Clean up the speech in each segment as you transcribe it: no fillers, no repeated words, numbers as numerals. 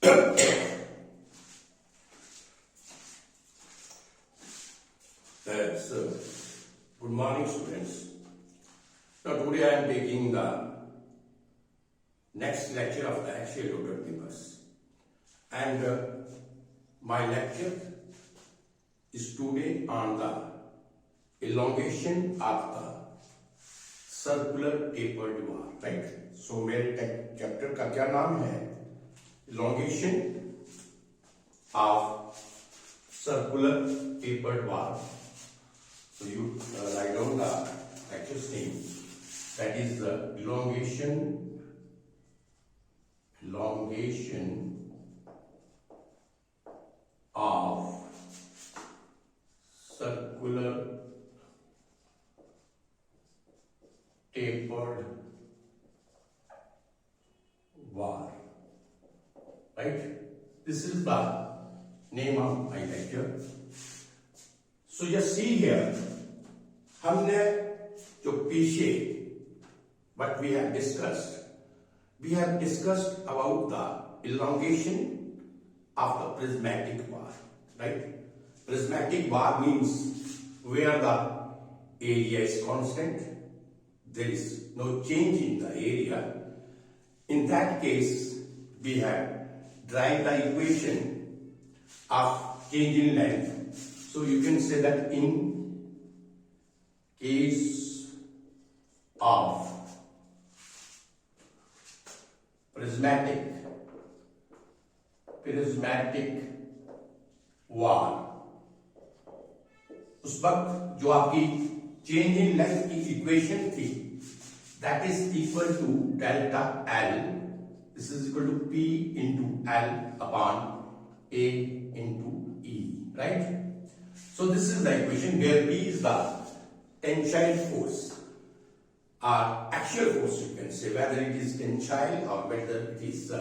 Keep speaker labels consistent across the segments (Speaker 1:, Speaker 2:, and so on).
Speaker 1: So, good morning, students. Now, today I am taking the next lecture of the axial loaded papers, and my lecture is today on the elongation of the circular tapered bar, right? So, मेरे chapter का क्या नाम है? Elongation of circular tapered bar. So you write down the lecture's name. That is the elongation of circular tapered bar. Right? This is the name of my lecture. So just see here, हमने जो पीछे what we have discussed about the elongation of the prismatic bar, right? Prismatic bar means where the area is constant, there is no change in the area. In that case, we have derived the equation of change in length. So you can say that in case of prismatic wall, उस वक्त जो आपकी change in length की equation थी, that is equal to delta L. This is equal to P into L upon A into E, right? So this is the equation where P is the tensile force or axial force, you can say, whether it is tensile or whether it is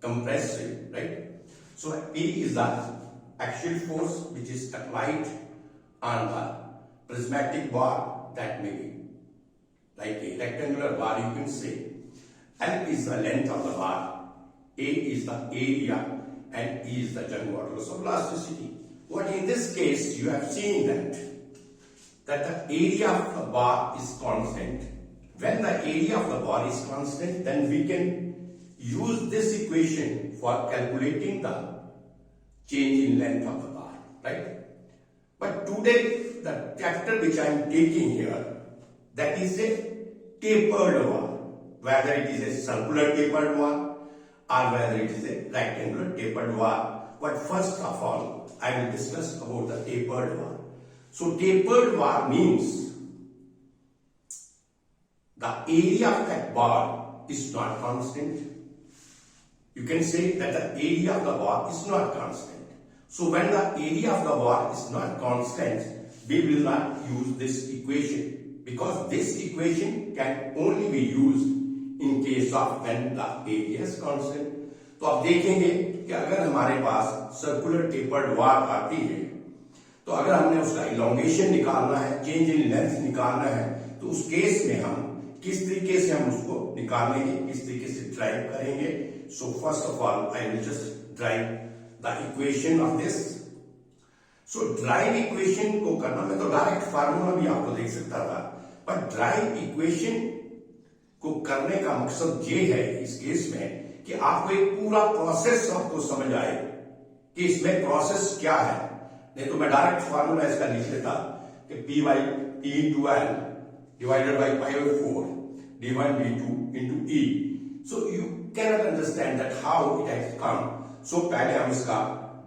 Speaker 1: compressive, right? So P is the axial force which is applied on the prismatic bar, that may be like a rectangular bar, you can say. L is the length of the bar, A is the area, and E is the Young modulus of elasticity. But in this case, you have seen that the area of the bar is constant. When the area of the bar is constant, then we can use this equation for calculating the change in length of the bar, right? But today, the chapter which I am taking here, that is a tapered bar, whether it is a circular tapered bar or whether it is a rectangular tapered bar. But first of all, I will discuss about the tapered bar. So tapered bar means the area of that bar is not constant. You can say that the area of the bar is not constant. So when the area of the bar is not constant, we will not use this equation, because this equation can only be used in case of when the area is constant. तो आप देखेंगे कि अगर हमारे पास circular tapered बार आती है, तो अगर हमने उसका इलोंगेशन निकालना है, चेंज इन लेंथ निकालना है, तो उस केस में हम किस तरीके से हम उसको निकालेंगे, किस तरीके से ड्राइव करेंगे. So first of all I will just drive the equation of this. So drive equation को करना, मैं तो डायरेक्ट फार्मूला भी आपको देख सकता था, पर ड्राइव इक्वेशन को करने का मकसद ये है इस केस में कि आपको एक पूरा प्रोसेस आपको समझ आए कि इसमें प्रोसेस क्या है. नहीं तो मैं डायरेक्ट फार्मूला इसका लिख लेता कि P by E into L divided by pi over 4 d1 d2 into E. So you cannot understand that how it has come. So पहले हम इसका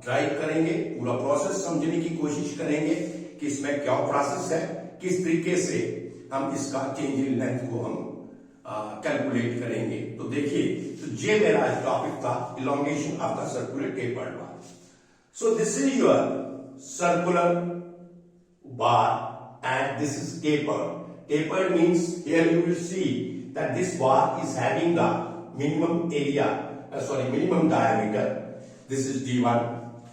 Speaker 1: ड्राइव करेंगे, पूरा प्रोसेस समझने की कोशिश करेंगे कि इसमें क्या प्रोसेस है, किस तरीके से हम इसका चेंज इन लेंथ को हम कैलकुलेट करेंगे. तो देखिए, तो ये मेरा टॉपिक था, elongation of the circular tapered bar. So this is your circular bar and this is tapered. Tapered means here you will see that this bar is having the minimum minimum diameter. This is D1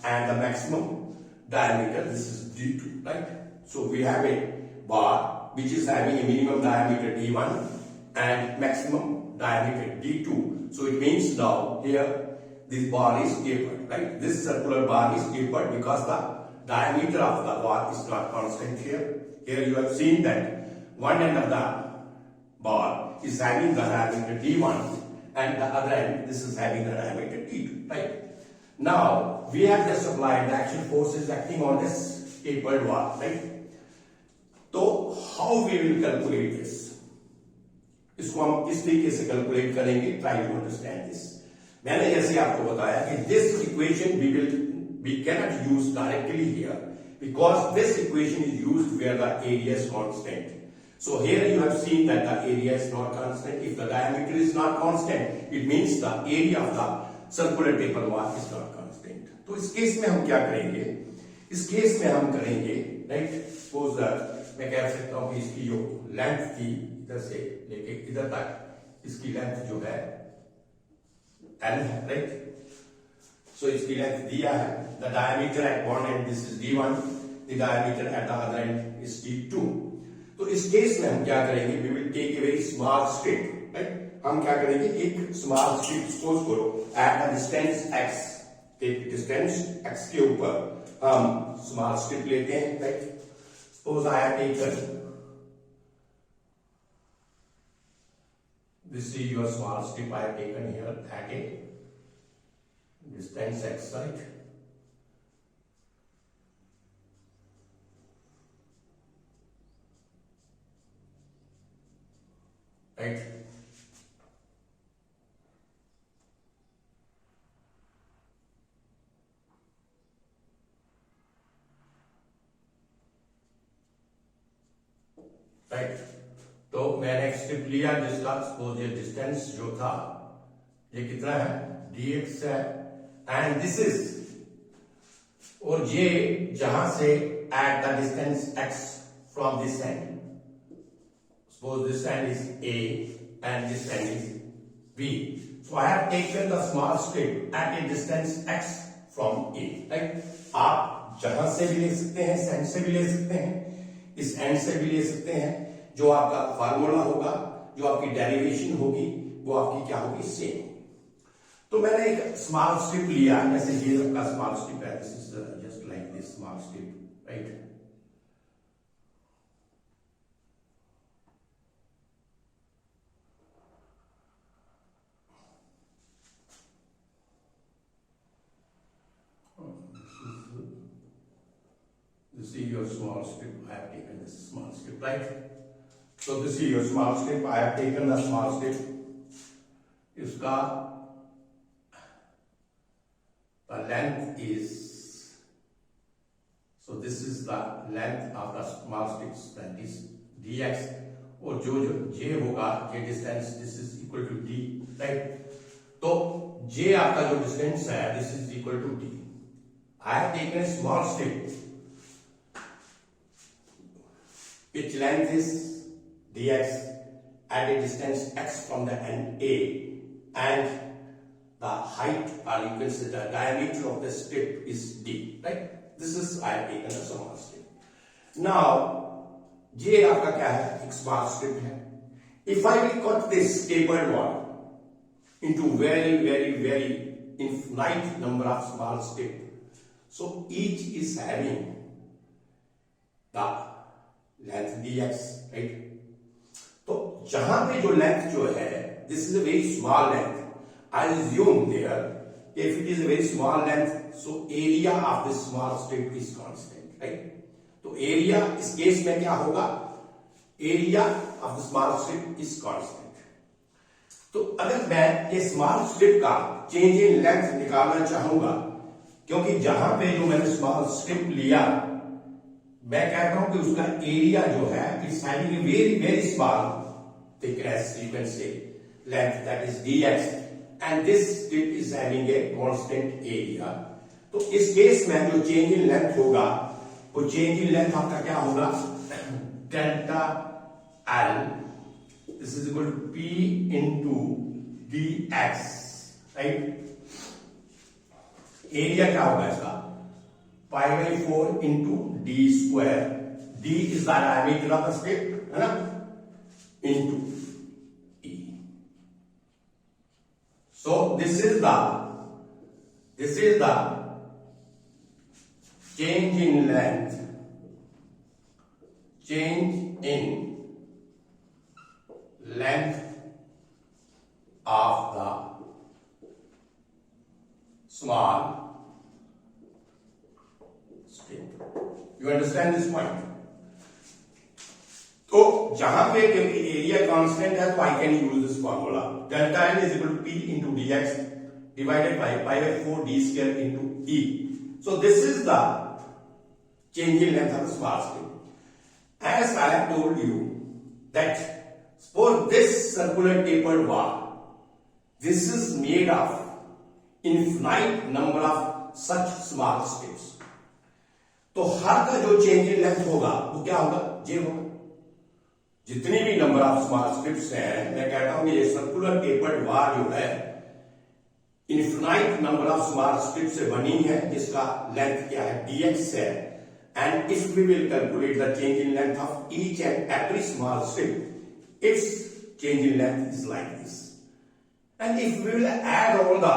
Speaker 1: and the maximum diameter, this is D2, right? So we have a bar which is having a minimum diameter D1 and maximum diameter D2. So it means now here this bar is tapered, right? This circular bar is tapered because the diameter of the bar is not constant here. Here you have seen that one end of the bar is having the diameter D1 and the other end, this is having the diameter D2, right? Now, we have just applied the action forces acting on this tapered bar, right? So, how we will calculate this? इसको हम किस तरीके से calculate करेंगे? Try to understand this. मैंने जैसे आपको बताया कि this equation we cannot use directly here because this equation is used where the area is constant. So here you have seen that the area is not constant. If the diameter is not constant, it means the area of the circular taper bar is not constant. तो इस case में हम क्या करेंगे? इस case में हम करेंगे, right? Suppose मैं कह सकता हूँ कि इसकी जो लेंथ थी इधर से लेके इधर तक, इसकी लेंथ जो है L है, right? So इसकी लेंथ दिया है. The diameter at one end this is D1, the diameter at the other end is D2. तो इस केस में हम क्या करेंगे? We will take a very small strip, right? हम क्या करेंगे? एक small strip suppose करो at the distance x, एक distance x के ऊपर हम small strip लेते हैं, right? Suppose I have taken this is your small strip I have taken here at a distance x, right? Right? Right? तो मैंने एक स्ट्रिप लिया जिसका सपोज ये डिस्टेंस जो था ये कितना है? dx है एंड दिस इज, और ये जहां से at the distance x from this and, suppose this end is A and this end is B. So I have taken the small strip at a distance x from A. Right? आप जहां से भी ले सकते हैं, इस and से भी ले सकते हैं, इस एंड से भी ले सकते हैं. जो आपका फार्मूला होगा, जो आपकी डेरिवेशन होगी, वो आपकी क्या होगी? सेम. तो मैंने एक स्मॉल स्ट्रिप लिया, जैसे ये आपका स्मॉल स्ट्रिप है. This is just like this small strip, right? This is your small strip. I have taken this small strip, right? So this is your small strip. I have taken the small strip. इसका the length is, so this is the length of the small strips, that is dx. और जो j होगा, j distance, this is equal to d, right? तो j आपका जो distance है, this is equal to d. I have taken a small strip which length is dx at a distance x from the end A, and the height, or you can say the diameter of the strip is d, right? This is I have taken a small strip. Now j आपका क्या है? एक small strip है. If I will cut this tapered one into very very very infinite number of small strip, so each is having the length dx, right? तो जहां पे जो length जो है, this is a very small length. I assume there if it is a very small length, so area of this small strip is constant, right? तो area इस case में क्या होगा? Area of the small strip is constant. तो अगर मैं ये small strip का change in length निकालना चाहूंगा, क्योंकि जहां पे जो मैंने small strip लिया, मैं कहता हूं कि उसका एरिया जो है it's having a very very small thickness, you can से length, that is dx, and this strip is having a constant area. तो इस केस में जो चेंज इन लेंथ होगा, वो चेंज इन लेंथ आपका क्या होगा? Delta L, this is equal to p into dx, right? Area क्या होगा इसका? pi by 4 into d square. D is the diameter of the strip, है ना? Into E. So this is the This is the change in length, change in length of the small strip. You understand this point? तो जहां पे क्योंकि area constant है तो I can use this formula delta N is equal to P into D X divided by pi by 4 D square into E. So this is the change in length of the small strip. As I have told you that suppose this circular tapered wall, this is made of infinite number of such small strips. तो हर का जो change in length होगा वो क्या होगा? जे होगा. जितनी भी नंबर ऑफ स्मॉल स्ट्रिप्स हैं, मैं कहता हूं कि ये सर्कुलर टेपर्ड वार जो है infinite number of small strips से बनी है, जिसका लेंथ क्या है? dx है. And if we will calculate the change in length of each and every small strip, its change in length is like this. And if we will add all the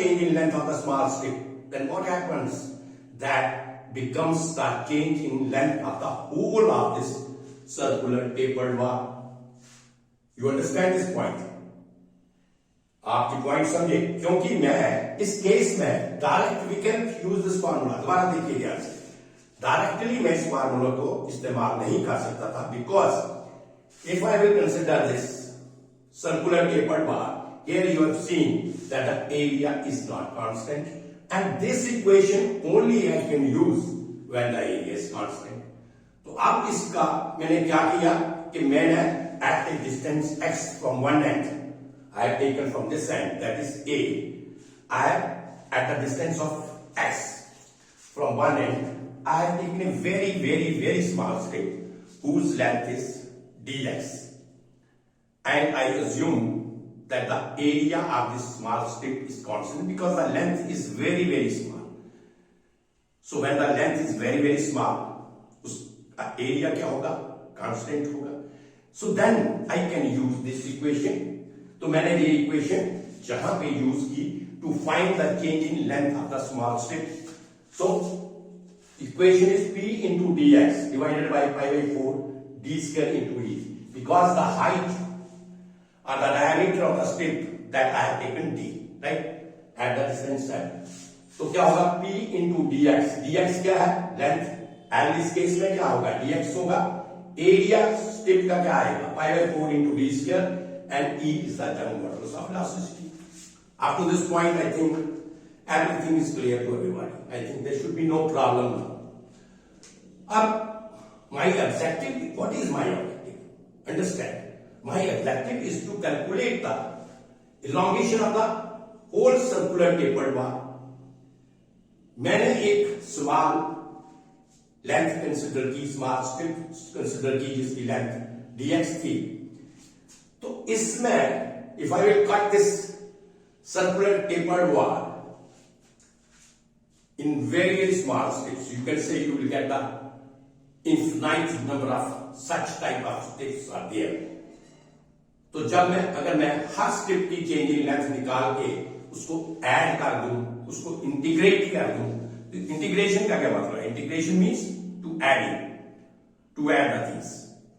Speaker 1: change in length of the small strip, then what happens? That becomes the change in length of the whole of this circular tapered wall. You understand this point? आपकी point समझे? क्योंकि मैं इस case में direct we can use this formula. दोबारा देखिए ध्यान से. डायरेक्टली मैं इस फार्मूला को इस्तेमाल नहीं कर सकता था, because if I will consider this circular tapered bar, here you have seen that the area is not constant, and this equation only I can use when the area is constant. तो अब इसका मैंने क्या किया कि मैंने at a distance x from one end, I have taken from this end, that is A, I have at the distance of x from one end, I have taken a very very very small strip whose length is dx, and I assume that the area of this small strip is constant because the length is very very small. So when the length is very very small, उसका area क्या होगा? Constant होगा. So then I can use this equation. तो मैंने ये equation जहां पे use की to find the change in length of the small strip. So equation is p into dx divided by pi by 4 d square into e, because the height or the diameter of the strip that I have taken d, right, at the distance side. तो क्या होगा? p into dx. dx क्या है? Length. And इस case में क्या होगा? dx होगा. एरिया स्ट्रिप का क्या आएगा? pi by 4 into d square, and e is the general modulus of elasticity. Up to this point, I think everything is clear to everybody. I think there should be no problem now. अब my objective, what is my objective? Understand? My objective is to calculate the elongation of the whole circular tapered wall. मैंने एक small length consider की, small strip consider की जिसकी length dx थी. तो इसमें if I will cut this circular tapered wall in very very small strips, you can say you will get the infinite number of such type of strips are there. तो जब अगर मैं हर strip की change in length निकाल के उसको add कर दूं, उसको इंटीग्रेट कर दूं, तो इंटीग्रेशन का क्या मतलब है? Integration means to add the things.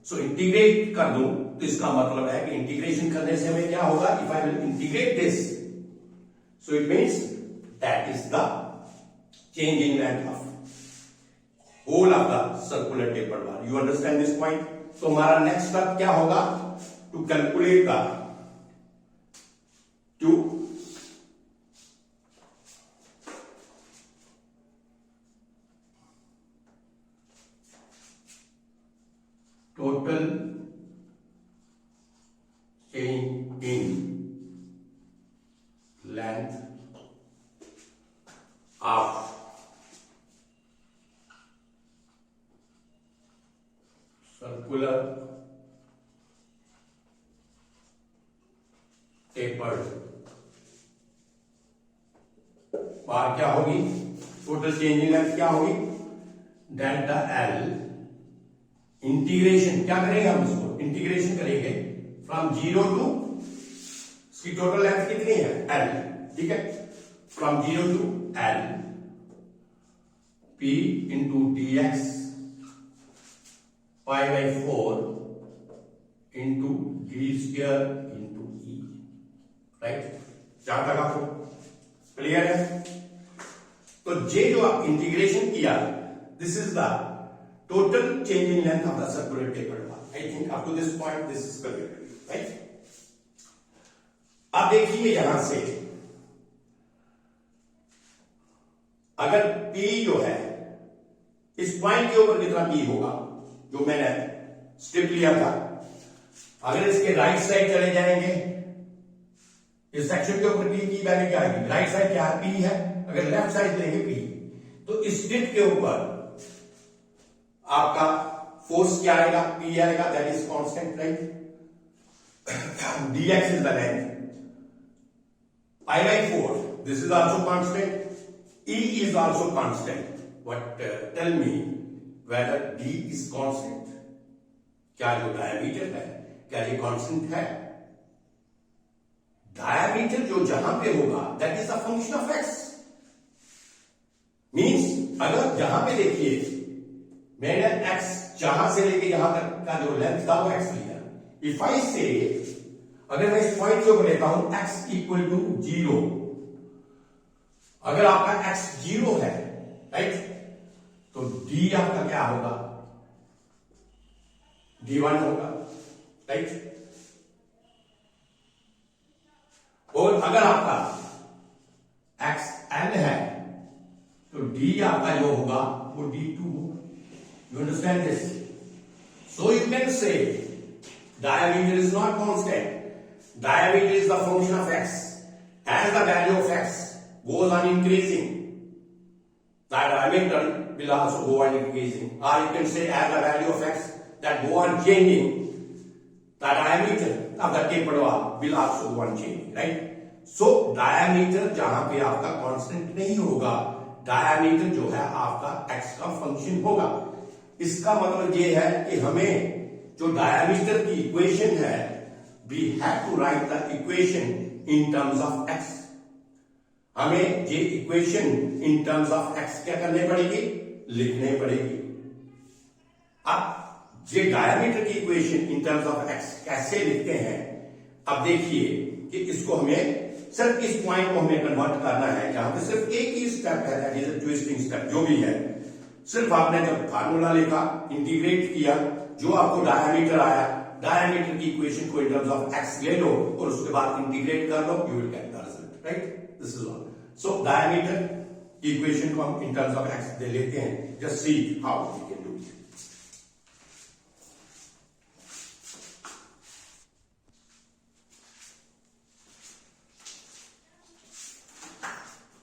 Speaker 1: So integrate कर दूं तो इसका मतलब है कि इंटीग्रेशन करने से हमें क्या होगा? If I will integrate this, so it means that is the change in length of whole of the circular tapered bar. You understand this point? तो हमारा नेक्स्ट स्टेप क्या होगा? To calculate the total change in length of circular tapered बार क्या होगी? Total change in length क्या होगी? Delta L integration क्या करेंगे? हम इसको इंटीग्रेशन करेंगे फ्रॉम 0 टू इसकी टोटल लेंथ कितनी है एल, ठीक है, from 0 to L p into D x pi by 4 into d square into e, right. जहां तक आपको क्लियर है? तो ये जो आप इंटीग्रेशन किया, this is the total change in length of the circular tapered bar. I think up to this point this is clear, right. अब देखिए यहां से अगर P जो है इस पॉइंट के ऊपर कितना P होगा, जो मैंने स्टेप लिया था, अगर इसके राइट साइड चले जाएंगे, इस सेक्शन के ऊपर P की वैल्यू क्या आएगी, राइट साइड क्या है P है, अगर लेफ्ट साइड लेंगे P, तो इस स्ट्रिप के ऊपर आपका फोर्स क्या आएगा, P आएगा, that is constant, right. dx is the length, pi by 4, this is also constant, E is also constant, but tell me whether D is constant, क्या जो डायमीटर है क्या ये कांस्टेंट है? डायमीटर जो जहां पे होगा that is a function of x, means अगर जहां पे देखिए मैंने x जहां से लेके यहां तक का जो लेंथ था वो x लिया, इफ आई से अगर मैं इस पॉइंट को लेता हूं x इक्वल टू 0, अगर आपका x 0 है, राइट, तो d आपका क्या होगा, d1 होगा, राइट। और अगर आपका xn है तो d आपका जो होगा वो d2 होगा। You understand this? So you can से diameter is not constant. Diameter is the function of x. As the value of x goes on increasing, the diameter will also go on increasing. Or you can say as the value of x that go on changing, the diameter of the tapered bar will also go on changing, right? So diameter जहां पे आपका constant नहीं होगा, diameter जो है आपका x का function होगा। इसका मतलब ये है कि हमें जो डायमीटर की इक्वेशन है, we have to write the equation in terms of x। हमें ये equation in terms of x क्या करने पड़ेगी, लिखने पड़ेगी। अब ये डायमीटर की equation in terms of x कैसे लिखते हैं, अब देखिए कि इसको हमें सिर्फ इस पॉइंट को हमें कन्वर्ट करना है जहां पे सिर्फ एक ही स्टेप है, that is a twisting step. जो भी है सिर्फ आपने जब फार्मूला लिखा, इंटीग्रेट किया, जो आपको डायमीटर आया, डायमीटर की इक्वेशन को इन टर्म्स ऑफ x ले लो और उसके बाद इंटीग्रेट कर लो, you will get the result, right. This is all. So diameter की इक्वेशन को हम इन टर्म्स ऑफ x दे लेते हैं। Just see how we can do it.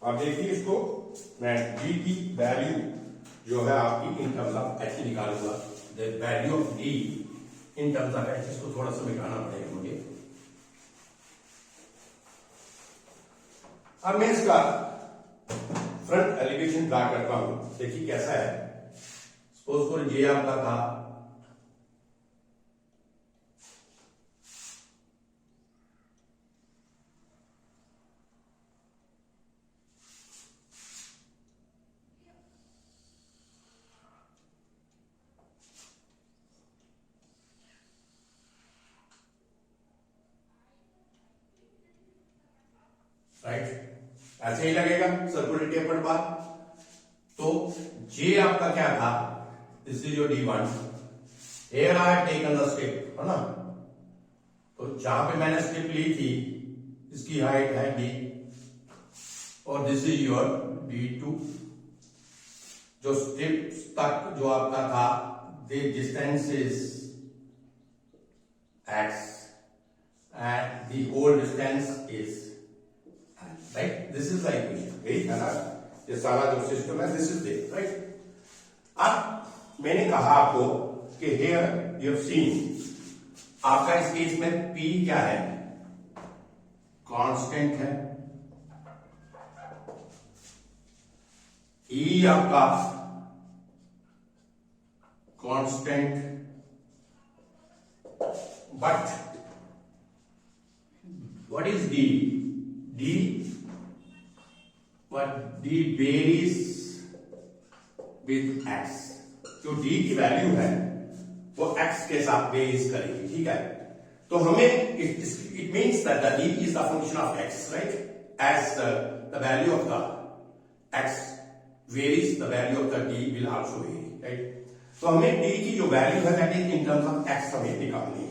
Speaker 1: अब देखिए इसको मैं d की वैल्यू जो है आपकी इन टर्म्स ऑफ h निकालूंगा। The value of d in terms of h, इसको थोड़ा सा मिटाना पड़ेगा मुझे। अब मैं इसका फ्रंट एलिवेशन ड्रा करता हूं, देखिए कैसा है। सपोज फॉर ये आपका था राइट, ऐसे ही लगेगा सर्कुलर टेपर्ड बार। तो जे आपका क्या था, this is your d1, here I have taken the step, है ना। तो जहां पे मैंने स्टेप ली थी इसकी हाइट है d, और दिस इज योर d2। जो स्टेप तक जो आपका था the distance is x and the whole distance is, right. This is the equation, यही है ना, ये सारा जो सिस्टम है दिस इज देयर, राइट। अब मैंने कहा आपको कि हियर यू हैव सीन आपका इस केस में P क्या है, कांस्टेंट है, E आपका constant, but what is D? D varies with x. जो D की वैल्यू है वो x के साथ वेरीज करेगी, ठीक है। तो हमें it means that the D is the function of x, right? As the value of the x varies, the value of the D will also vary, right? तो हमें D की जो वैल्यू है that is in terms of x हमें निकालनी है।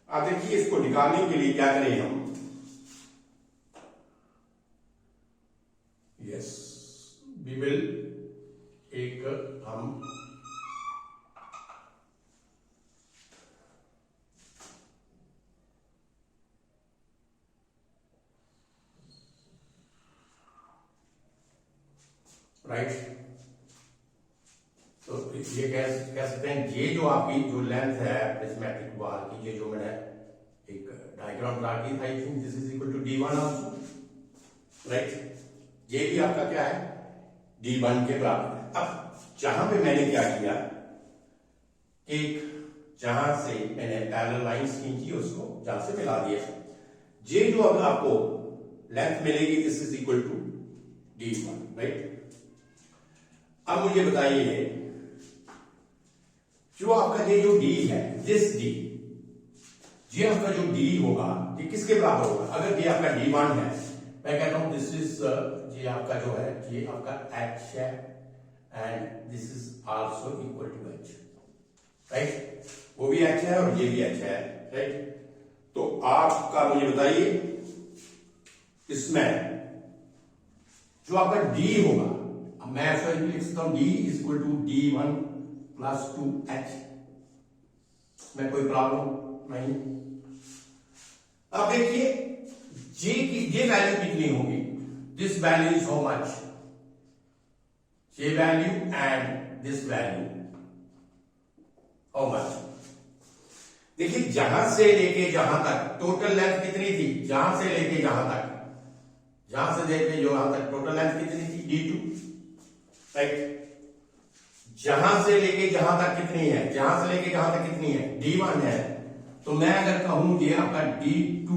Speaker 1: अब देखिए इसको निकालने के लिए क्या करें हम, यस वी विल एक हम राइट, तो ये कह सकते हैं ये जो आपकी जो लेंथ है प्रिज्मेटिक बार की, ये जो मैंने एक डायग्राम ड्रा की, I think this is equal to D1 also, right. ये भी आपका क्या है D1 के बराबर है। अब जहां पे मैंने क्या किया, एक जहां से मैंने पैरेलल लाइंस खींची उसको जहां से मिला दिया, ये जो अब आपको लेंथ मिलेगी this is equal to D1, right. अब मुझे बताइए जो आपका ये जो D है, दिस D, ये आपका जो D होगा ये किसके बराबर होगा? अगर ये आपका D1 है, मैं कहता हूं दिस इज ये आपका जो है ये आपका H है and this is also equal to H, right. वो भी H है और ये भी H है, राइट। तो आपका मुझे बताइए इसमें जो आपका D होगा, मैं ऐसा लिख सकता हूं D is equal to D1 plus 2H, में कोई प्रॉब्लम नहीं। अब देखिए ये वैल्यू कितनी होगी, this value is how much, ये value and this value how much. देखिए जहां से लेके जहां तक टोटल लेंथ कितनी थी, जहां से लेके जहां तक, जहां से लेके जहां तक टोटल लेंथ कितनी थी D2, राइट। जहां से लेके जहां तक कितनी है, जहां से लेके जहां तक कितनी है D1 है, तो मैं अगर कहूं ये आपका D2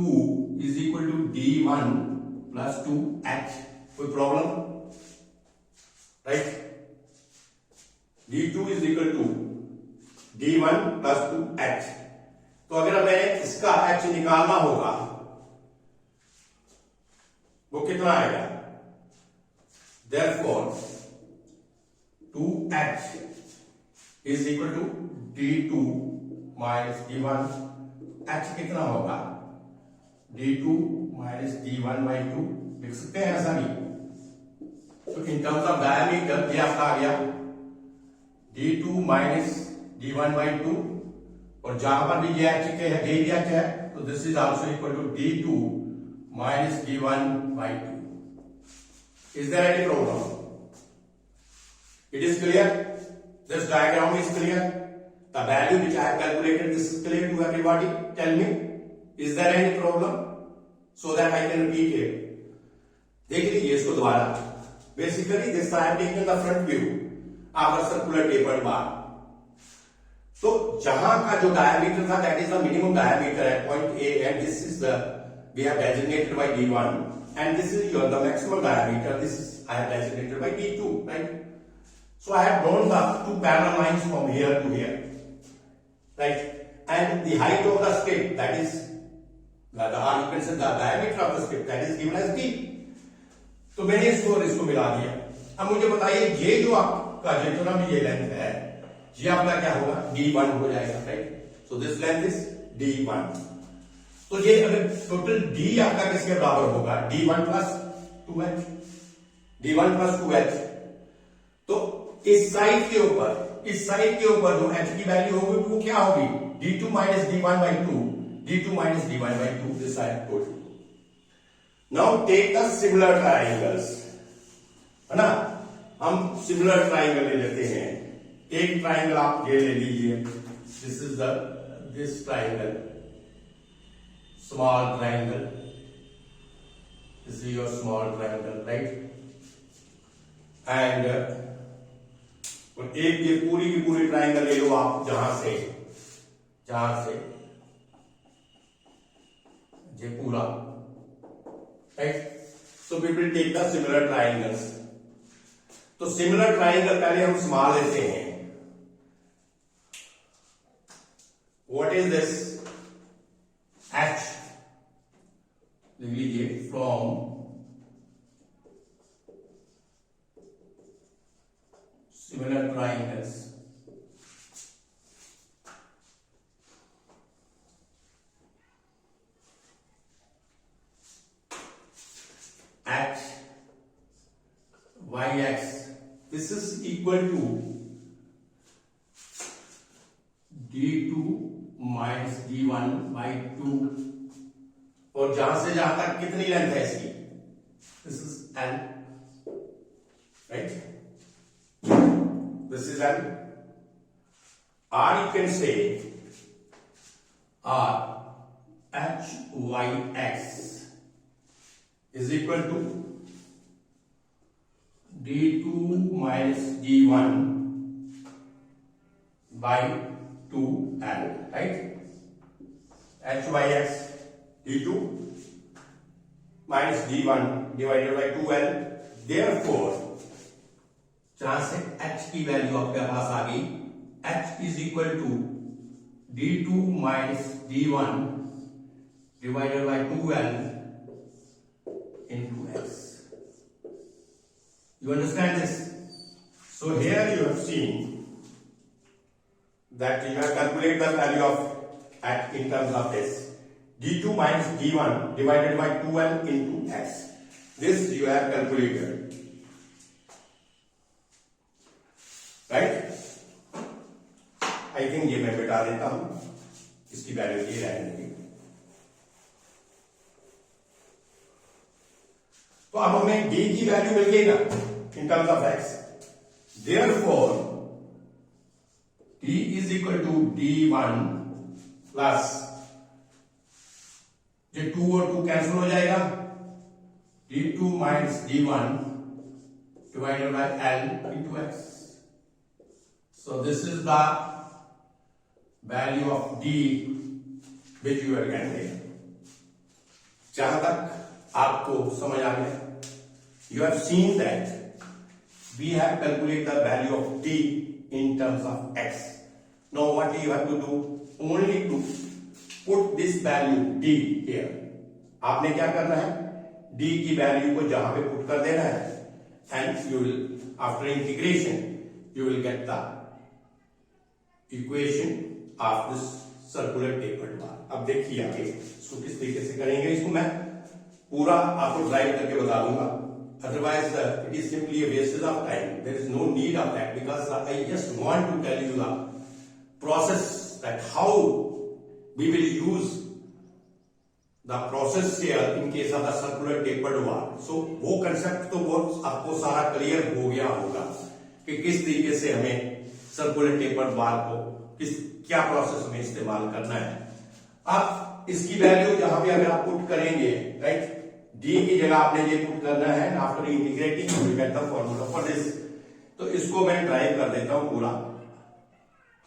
Speaker 1: is equal to D1 plus 2H, कोई problem, right. D2 is equal to D1 plus 2H, तो अगर मैंने इसका H निकालना होगा वो कितना आएगा, therefore 2H is equal to D2 minus D1, H कितना होगा D2 minus D1 by 2, लिख सकते हैं ऐसा भी। तो इन टर्म्स ऑफ डायमीटर ये आपका आ गया D2 minus D1 by 2, और जहां पर भी ये H के है, ये H है, तो this is also equal to D2 minus D1 by 2। Is there any problem? It is clear. This diagram is clear. The value which I have calculated, this is clear to everybody. Tell me, is there any problem? So that I can repeat it. देख लीजिए इसको दोबारा। Basically, this I have taken the front view of a circular tapered bar. तो जहां का जो diameter था, that is the minimum diameter at point A, and this is the we have designated by D1, and this is your the maximum diameter. This is I have designated by D2, right? So I have drawn the two parallel lines from here to here, right? And the height of the strip, that is the you can say the diameter of the strip, that is given as D. तो मैंने इसको मिला दिया। अब मुझे बताइए ये जो आपका जितना भी ये लेंथ है, ये आपका क्या होगा D1 हो जाएगा, right. So this length is D1। तो ये अगर टोटल D आपका किसके बराबर होगा, D1 plus 2H, D1 plus 2H। तो इस साइड के ऊपर जो H की वैल्यू होगी वो क्या होगी, D2 minus D1 by 2, D2 minus D1 by 2, this I have told you. Now take the similar triangles, है ना। हम सिमिलर ट्राइंगल ले लेते हैं। एक ट्राइंगल आप ये ले लीजिए, this is this triangle, small triangle, this is your small triangle, right. And और एक ये पूरी की पूरी ट्राइंगल ले लो आप, जहां से ये पूरा, right. So we will take the similar triangles. तो सिमिलर ट्राइंगल पहले हम स्मॉल लेते हैं। What is this? एच लिख लीजिए, from similar triangles at yx, this is equal to d2 minus d1 by 2, और जहां से जहां तक कितनी लेंथ है इसकी? This is l, right? This is an or you can say r hyx is equal to d2 minus d1 by 2l, right? Hyx d2 minus d1 divided by 2l. Therefore जहां से h की value आपके पास आ गई, h is equal to d2 minus d1 divided by 2l into x. You understand this? So here you have seen that you have calculated the value of h in terms of this d2 minus d1 divided by 2l into x. This you have calculated. Right? I think ये मैं बिठा देता हूं, इसकी value ये रहेगी। तो अब हमें d की वैल्यू मिल गई ना in terms of x। Therefore d is equal to d1 plus ये 2 और 2 कैंसिल हो जाएगा, d2 minus d1 divided by l into x. So this is the value of d which you are getting. जहां तक आपको समझ आ गया, you have seen that we have calculated the value of d in terms of x. Now what you have to do? Only to put this value d here. आपने क्या करना है? d की वैल्यू को जहां पे पुट कर देना है, and you will, after integration, you will get the equation of this circular tapered bar. अब देखिए आगे इसको किस तरीके से करेंगे, इसको मैं पूरा आपको ड्राइव करके बता दूंगा, otherwise it is simply a wastage of time. There is no need of that because I just want to tell you the process that how we will use the process here in case of the circular tapered bar. So वो concept तो वो आपको सारा clear हो गया होगा कि किस तरीके से हमें सर्कुलर टेपर्ड बार को क्या प्रोसेस में इस्तेमाल करना है। अब इसकी वैल्यू जहां पे अगर आप पुट करेंगे, राइट, d की जगह आपने ये पुट करना है, after integrating you will get the formula for this. तो इसको मैं ड्राइव कर देता हूं पूरा।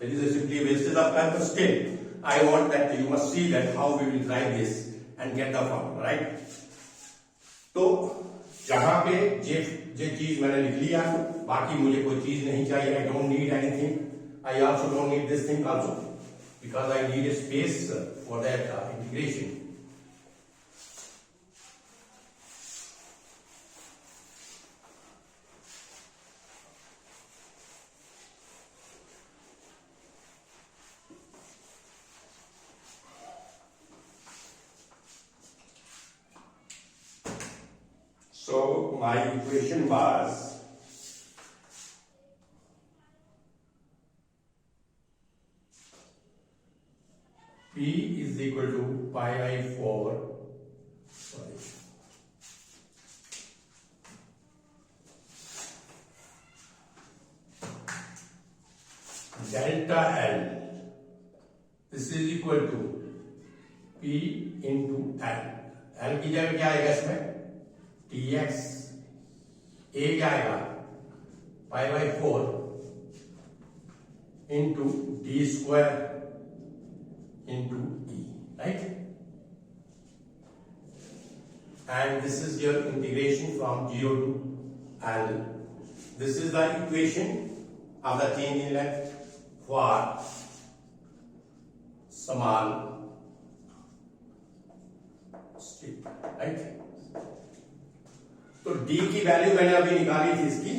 Speaker 1: It is simply wastage of time, but still I want that you must see that how we will derive this and get the formula, right. तो जहां पे ये चीज मैंने लिख लिया, बाकी मुझे कोई चीज नहीं चाहिए। I don't need anything, I also don't need this thing also because I need a space for that integration. So my equation was P is equal to pi by 4, sorry, delta L, this is equal to P into L. L की जगह क्या आएगा इसमें? dx, a क्या आएगा? पाई by 4 into d square into e, right. and this is your integration from 0 to L. This is the equation of the change in length for small strip, right? तो d की value मैंने अभी निकाली थी इसकी,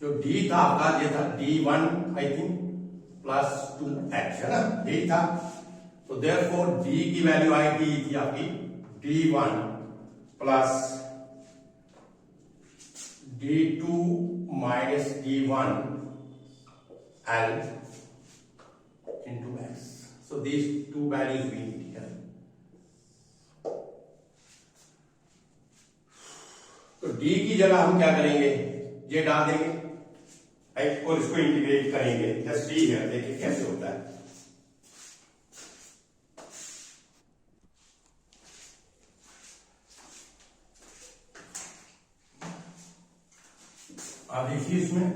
Speaker 1: जो d था आपका ये था d1 I think plus 2h है ना, यही था। तो देयरफॉर d की वैल्यू आएगी थी आपकी d1 plus d2 minus d1 L into x. So these two values we need here. तो d की जगह हम क्या करेंगे, ये डाल देंगे और इसको इंटीग्रेट करेंगे। जस्ट डी है, देखिए कैसे होता है। आप देखिए इसमें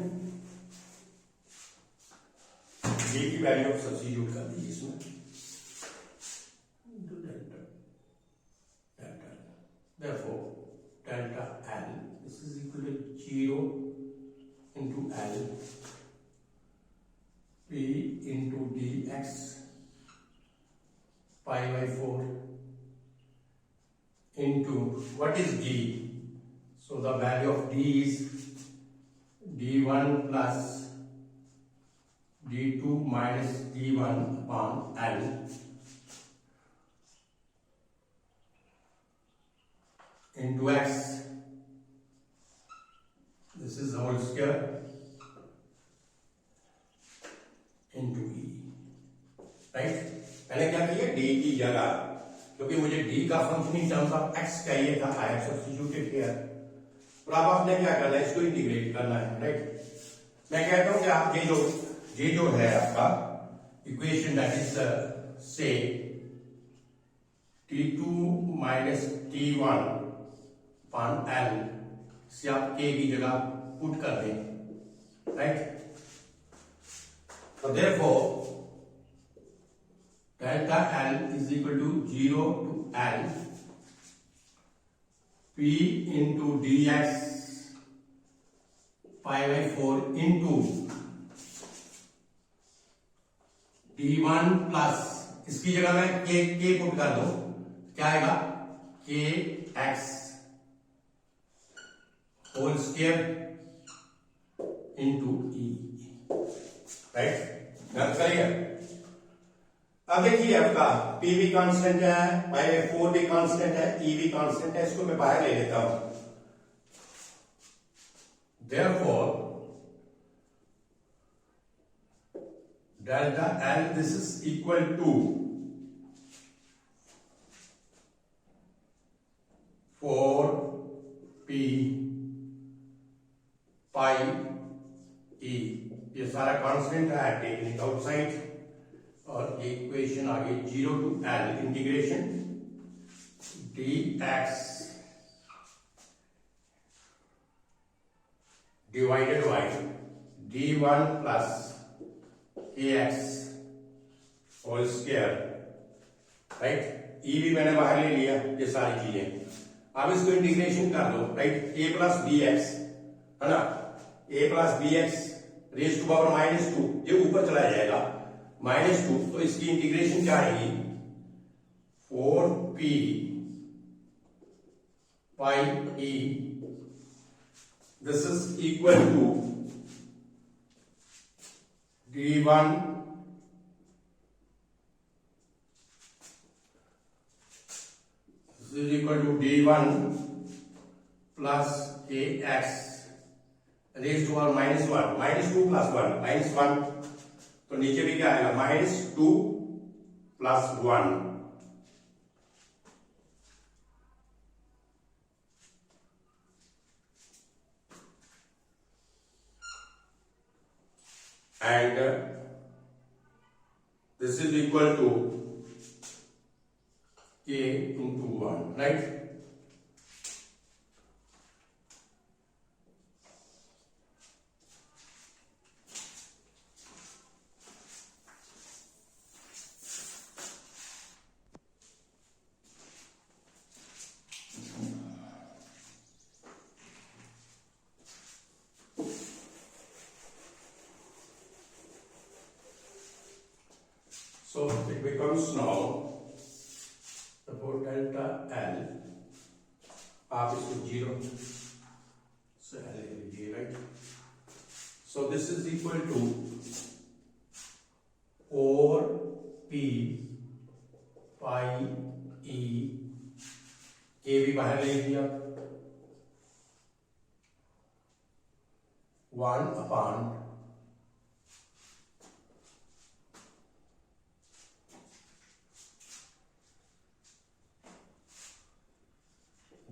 Speaker 1: d की वैल्यू सब्स्टिट्यूट कर दीजिए इसमें, therefore delta L this is equal to 0 into L P into dx pi by 4 into what is d? So the value of d is d1 plus d2 minus d1 upon L into x. This is whole square into e, right. मैंने क्या किया, d की जगह, क्योंकि मुझे d का function in terms of x चाहिए था, आई हैव सब्स्टिट्यूटेड हियर। और अब आपने क्या करना है, इसको इंटीग्रेट करना है, राइट। मैं कहता हूं कि आप ये जो है आपका इक्वेशन, दैट इज से t2 minus t1 upon L से आप k की जगह पुट कर दें, राइट। तो therefore delta L is equal to 0 to L P into dx pi by 4 into d1 plus, इसकी जगह मैं k पुट कर दो, क्या आएगा, kx whole square into e, right. गलत करेंगे। अब देखिए आपका p भी कांस्टेंट है, पाई बाय 4 भी कांस्टेंट है, e भी कांस्टेंट है, इसको मैं बाहर ले लेता हूं। Therefore delta L this is equal to 4p pi e, ये सारा कांस्टेंट है, टेकन इट आउटसाइड, और ये इक्वेशन आ गई 0 to L integration dx divided by d1 plus kx whole square, right. e भी मैंने बाहर ले लिया, ये सारी चीजें। अब इसको इंटीग्रेशन कर दो, right. a plus b x है ना, a plus b x raise to power -2, ये ऊपर चला जाएगा -2, तो इसकी इंटीग्रेशन क्या आएगी, 4p pi e, this is equal to d1 this is equal to d1 plus kx raise to power -1, -2 plus 1, -1, तो नीचे भी क्या आएगा, -2 plus 1, and this is equal to k into 1, right। So it becomes now, suppose delta L, आप इसको 0, so L will be right. So this is equal to 4p pi e, k भी बाहर ले लिया, 1 upon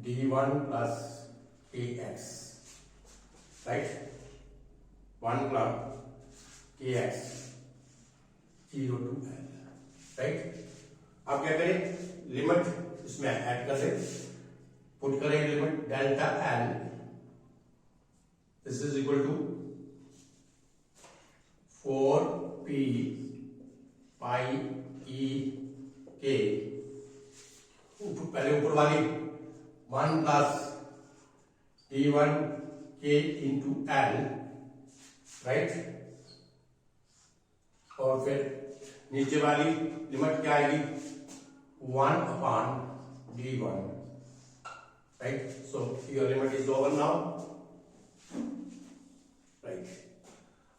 Speaker 1: d1 plus kx, right? 1 plus kx 0 to L, right? अब क्या करें, limit इसमें ऐड कर दें, पुट करें limit delta L, this is equal to 4p pi e k, पहले ऊपर वाली 1 plus d1 k into L, right, और फिर नीचे वाली लिमिट क्या आएगी, 1 upon d1, right. So your limit is over now, right.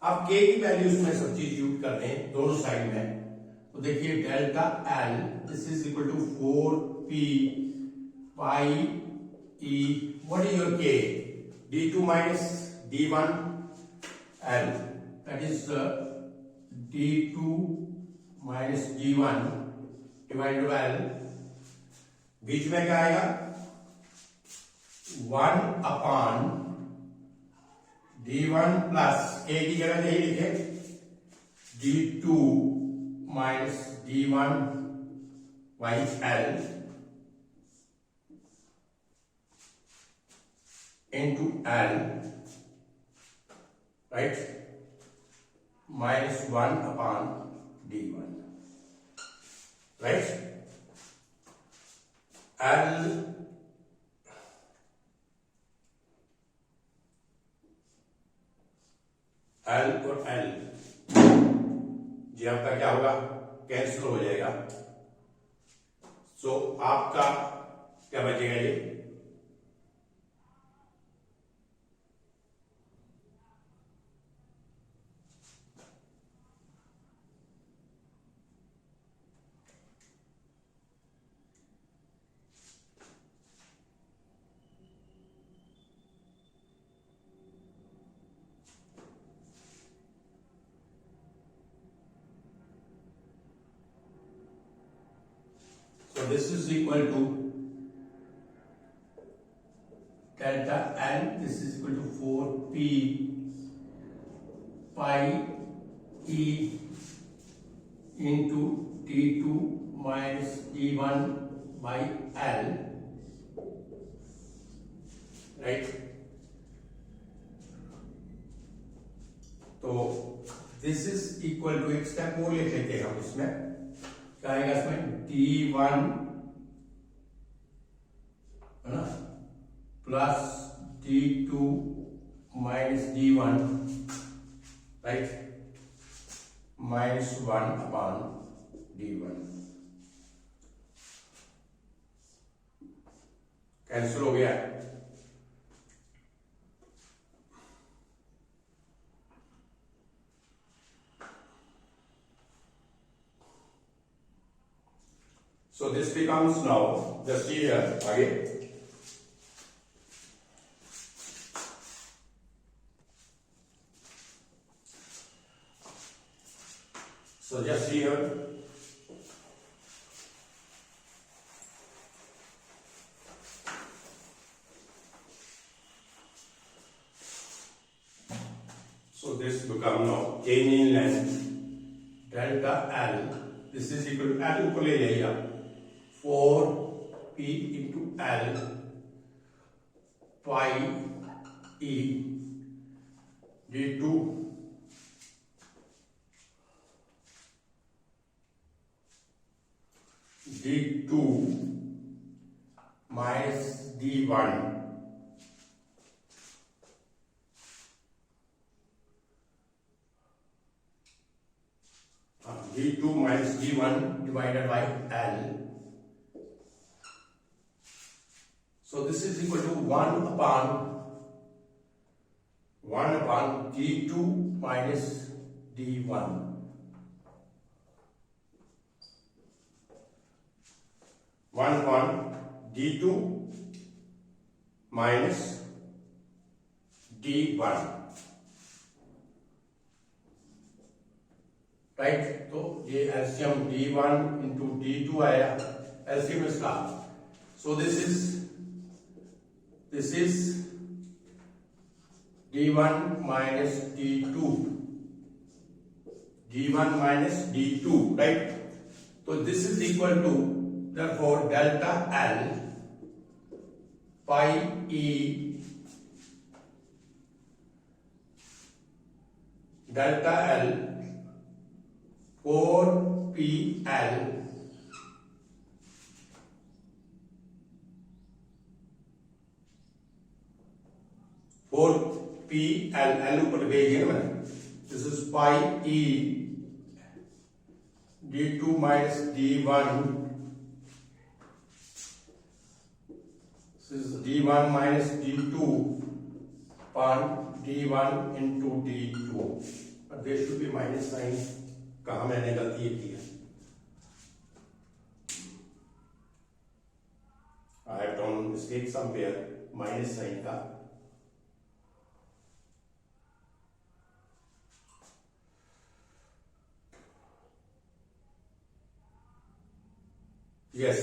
Speaker 1: अब k की वैल्यूज में सब्स्टिट्यूट कर दें दोनों साइड में, तो देखिए delta L this is equal to 4p pi e, what is your k, d2 minus d1 L, that is d2 minus d1 divided by L, बीच में क्या आएगा, 1 upon d1 प्लस k की जगह यही लिखे d2 minus d1 by L into L, right, minus 1 upon d1, right. L और L जी आपका क्या होगा, कैंसिल हो जाएगा. सो आपका क्या बचेगा, ये so this is equal to delta L, this is equal to 4p pi e into d2 minus d1 by L, right. तो this is equal to, एक स्टेप और लिख लेते हैं हम इसमें, क्या आएगा इसमें, d1 है ना plus d2 minus d1, right, minus 1 upon d1, cancel हो गया. So this becomes now, just see here again. So just see here. So this become now change in length delta L. This is equal to L को ले जाइए 4p into L pi e d2 minus d1 ये d2 minus d1 divided by L. So this is equal to 1 upon d2 minus d1. 1 upon d2 minus d1, right. तो ये LCM d1 into d2 आया, LCM इसका। So this is d1 minus d2, d1 minus d2, right. तो this is equal to therefore delta L pi E delta L 4PL L ऊपर भेजिए ना, this is pi E d2 minus d1, this is d1 minus d2 upon d1 into d2, but there should be minus sign, कहाँ मैंने गलती की है, I have done mistake somewhere, minus sign का। Yes,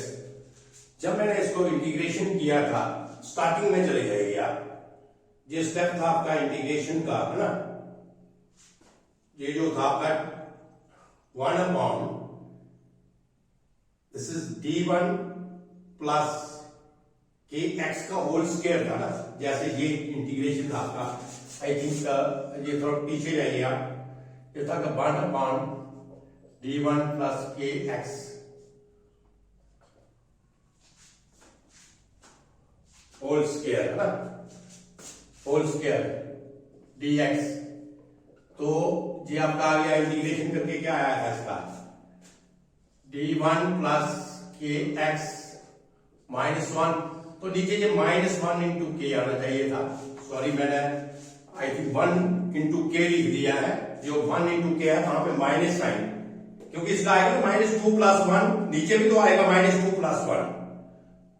Speaker 1: जब मैंने इसको इंटीग्रेशन किया था, स्टार्टिंग में चले जाइए आप, ये स्टेप था आपका इंटीग्रेशन का, है ना। ये जो था आपका 1 upon this is d1 plus के एक्स का होल स्क्वायर था ना, जैसे ये इंटीग्रेशन था आपका। आई थिंक ये थोड़ा पीछे जाइए आप, ये था 1 अपॉन d1 प्लस के एक्स होल स्क्वायर, है ना, होल स्क्वायर dx। तो ये आपका आ गया, इंटीग्रेशन करके क्या आया था इसका, d1 प्लस के एक्स माइनस 1, तो नीचे ये -1 इंटू के आना चाहिए था, सॉरी मैंने आई थिंक 1 इंटू के लिख दिया है, जो 1 इंटू के है वहां पे माइनस साइन, क्योंकि इसका आएगा -2 प्लस 1, नीचे भी तो आएगा -2 plus 1,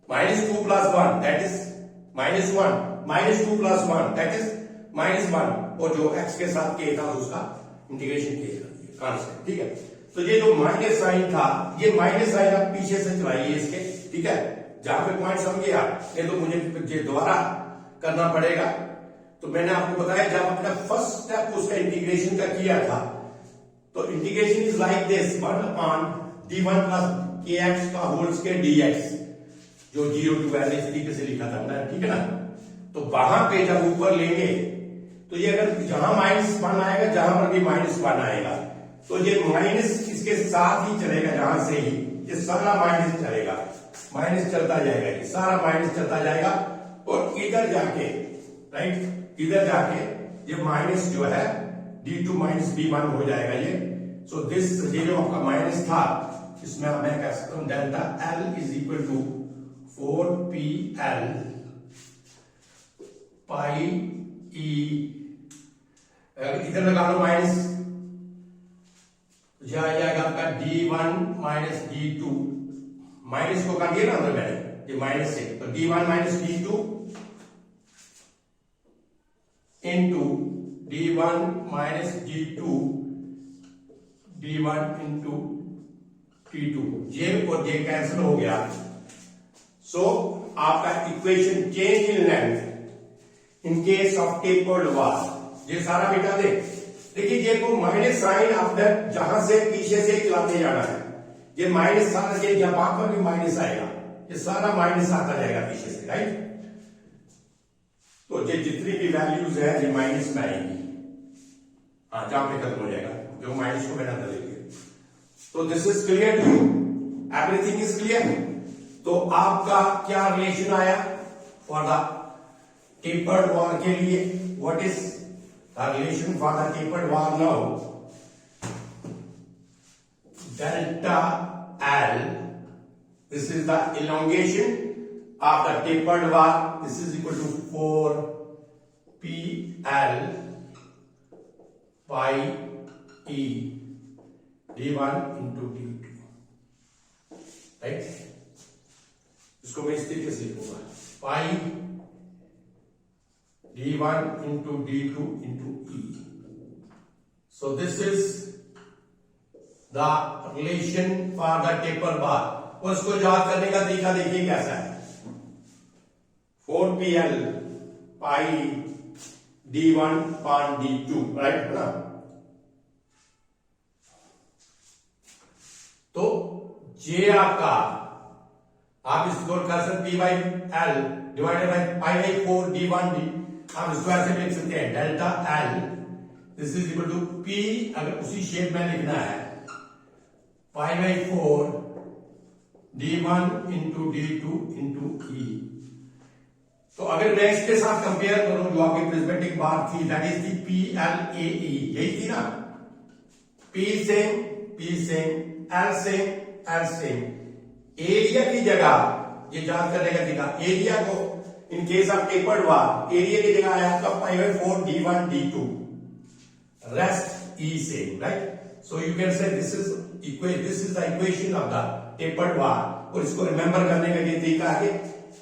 Speaker 1: -2 plus 1 that is -1, -2 plus 1 that is -1, और जो x के साथ k था उसका इंटीग्रेशन k कांस्टेंट, ठीक है। तो ये जो माइनस साइन था, ये माइनस साइन आप पीछे से चलाइए इसके, ठीक है, जहां पे पॉइंट समझिए आप, ये तो मुझे ये दोबारा करना पड़ेगा। तो मैंने आपको बताया जब अपना फर्स्ट स्टेप उसका इंटीग्रेशन का किया था, तो integration is like this, 1 upon d1 plus kx का होल स्क्वायर dx, जो 0 टू L इस तरीके से लिखा था ना, ठीक है ना। तो वहां पे जब ऊपर लेंगे तो ये अगर जहां -1 आएगा, जहां पर भी -1 आएगा, तो ये माइनस इसके साथ ही चलेगा, जहां से ही ये सारा माइनस चलेगा, माइनस चलता जाएगा, ये सारा माइनस चलता जाएगा, और इधर जाके, राइट, इधर जाके ये माइनस जो है d2 माइनस d1 हो जाएगा ये। सो दिस ये जो आपका माइनस था, इसमें मैं कह सकता हूं delta L is equal to 4PL pi E, इधर लगा लो माइनस, यह आ जाएगा आपका d1 माइनस d2, माइनस को कर दिया ना अंदर मैंने, ये माइनस से, तो d1 minus d2 into d1 minus d2 d1 into d2, ये और ये कैंसिल हो गया। सो आपका equation change in length in case of tapered bar, ये सारा मिटा दे। देखिए ये को माइनस साइन आपने जहां से पीछे से चलाते जाना है, ये माइनस सारा, ये यहां पर भी माइनस आएगा, ये सारा माइनस आता जाएगा पीछे से, राइट। तो ये जितनी भी वैल्यूज है ये माइनस में आएंगी, हाँ, जहां पे खत्म हो जाएगा, जो माइनस को मैंने अंदर ले लिया। तो this is clear to you, everything is clear. तो आपका क्या रिलेशन आया फॉर द टेपर्ड वार के लिए, what is the relation for the tapered war now? delta L, this is the elongation of the tapered bar, this is equal to 4PL by E d1 into d2, right. इसको मैं इस तरीके से लिखूंगा, पाई d1 into d2 into E. So this is the relation for the taper bar। और इसको याद करने का तरीका देखिए कैसा है, 4PL पाई d1 upon d2, राइट है ना। तो जे आपका, आप इसको कर सकते P by L divided by pi by 4 d1 d, आप इसको ऐसे लिख सकते हैं delta L this is equal to P, अगर उसी शेप में लिखना है pi by 4 d1 into d2 into E. तो अगर मैं इसके साथ कंपेयर करूं जो आपकी प्रिज्मेटिक बार थी, that is the P L A E, यही थी ना, P same L same L same. Area की जगह ये याद करने का तरीका, एरिया को in case of tapered bar area की जगह आया आपका pi by 4 d1 d2, rest E same, right. So you can say this is the equation of the tapered bar. और इसको रिमेंबर करने का ये तरीका है कि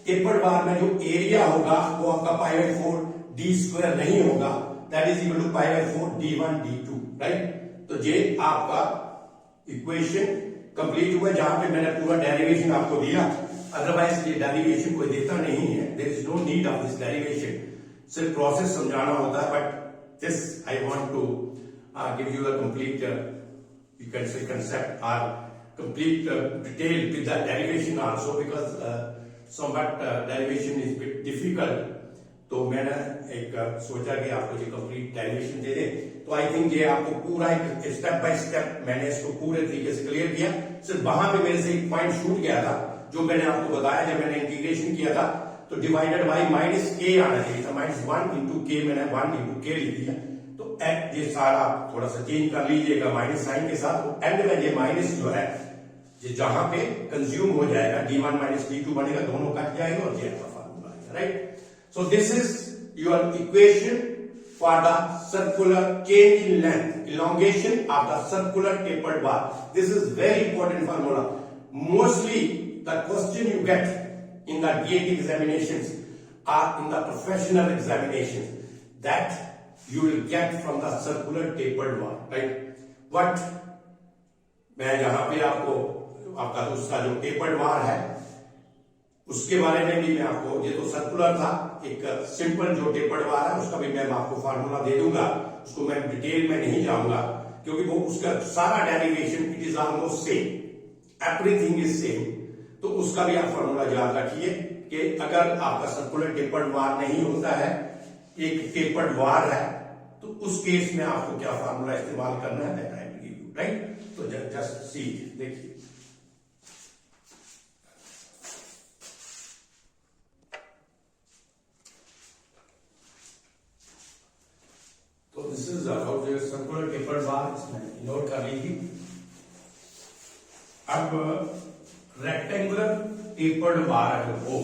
Speaker 1: टेपर्ड बार में जो एरिया होगा वो आपका पाई बाई 4 डी स्क्वायर नहीं होगा, that is equal to pi by 4 d1 d2, right. तो ये आपका इक्वेशन कंप्लीट हुआ जहां पे मैंने पूरा डेरिवेशन आपको दिया, अदरवाइज ये डेरिवेशन कोई देता नहीं है, there is no need of this derivation, सिर्फ प्रोसेस समझाना होता है। But this I want to give you the complete you can say concept or complete detail with the derivation also, because somewhat derivation is bit difficult। तो मैंने एक सोचा कि आपको ये कंप्लीट डेरिवेशन दे दे। तो आई थिंक ये आपको पूरा एक स्टेप बाय स्टेप मैंने इसको पूरे तरीके से क्लियर किया। सिर्फ वहां पे मेरे से एक पॉइंट छूट गया था जो मैंने आपको बताया, जब मैंने इंटीग्रेशन किया था तो डिवाइडेड बाई माइनस के आना चाहिए था, -1 इंटू के, मैंने 1 इंटू के लिख दिया। तो ये सारा थोड़ा सा चेंज कर लीजिएगा माइनस साइन के साथ। तो एंड में ये माइनस जो है ये जहां पे कंज्यूम हो जाएगा, d1 माइनस d2 बनेगा, दोनों कट जाएगा और ये आपका फार्मूला आएगा, right. So this is your equation for the circular change in length, elongation of the circular tapered bar. This is very important formula. Mostly the question you get in the GATE examinations or in the professional examinations that you will get from the circular tapered bar, right? But मैं यहाँ पे आपको आपका उसका जो tapered बार है उसके बारे में भी मैं आपको, ये तो सर्कुलर था, एक सिंपल जो टेपर्ड बार है उसका भी मैं आपको फार्मूला दे दूंगा, उसको मैं डिटेल में नहीं जाऊंगा क्योंकि वो उसका सारा derivation it is almost same, everything is same. तो उसका भी आप फार्मूला याद रखिए कि अगर आपका सर्कुलर टेपर्ड बार नहीं होता है, एक टेपर्ड बार है, तो उस केस में आपको क्या फार्मूला इस्तेमाल करना है, that I will give you, right. तो जस्ट सी, देखिए तो this is about the circular tapered bar, इसमें नोट कर लीजिए। अब रेक्टेंगुलर टेपर्ड बार अगर हो,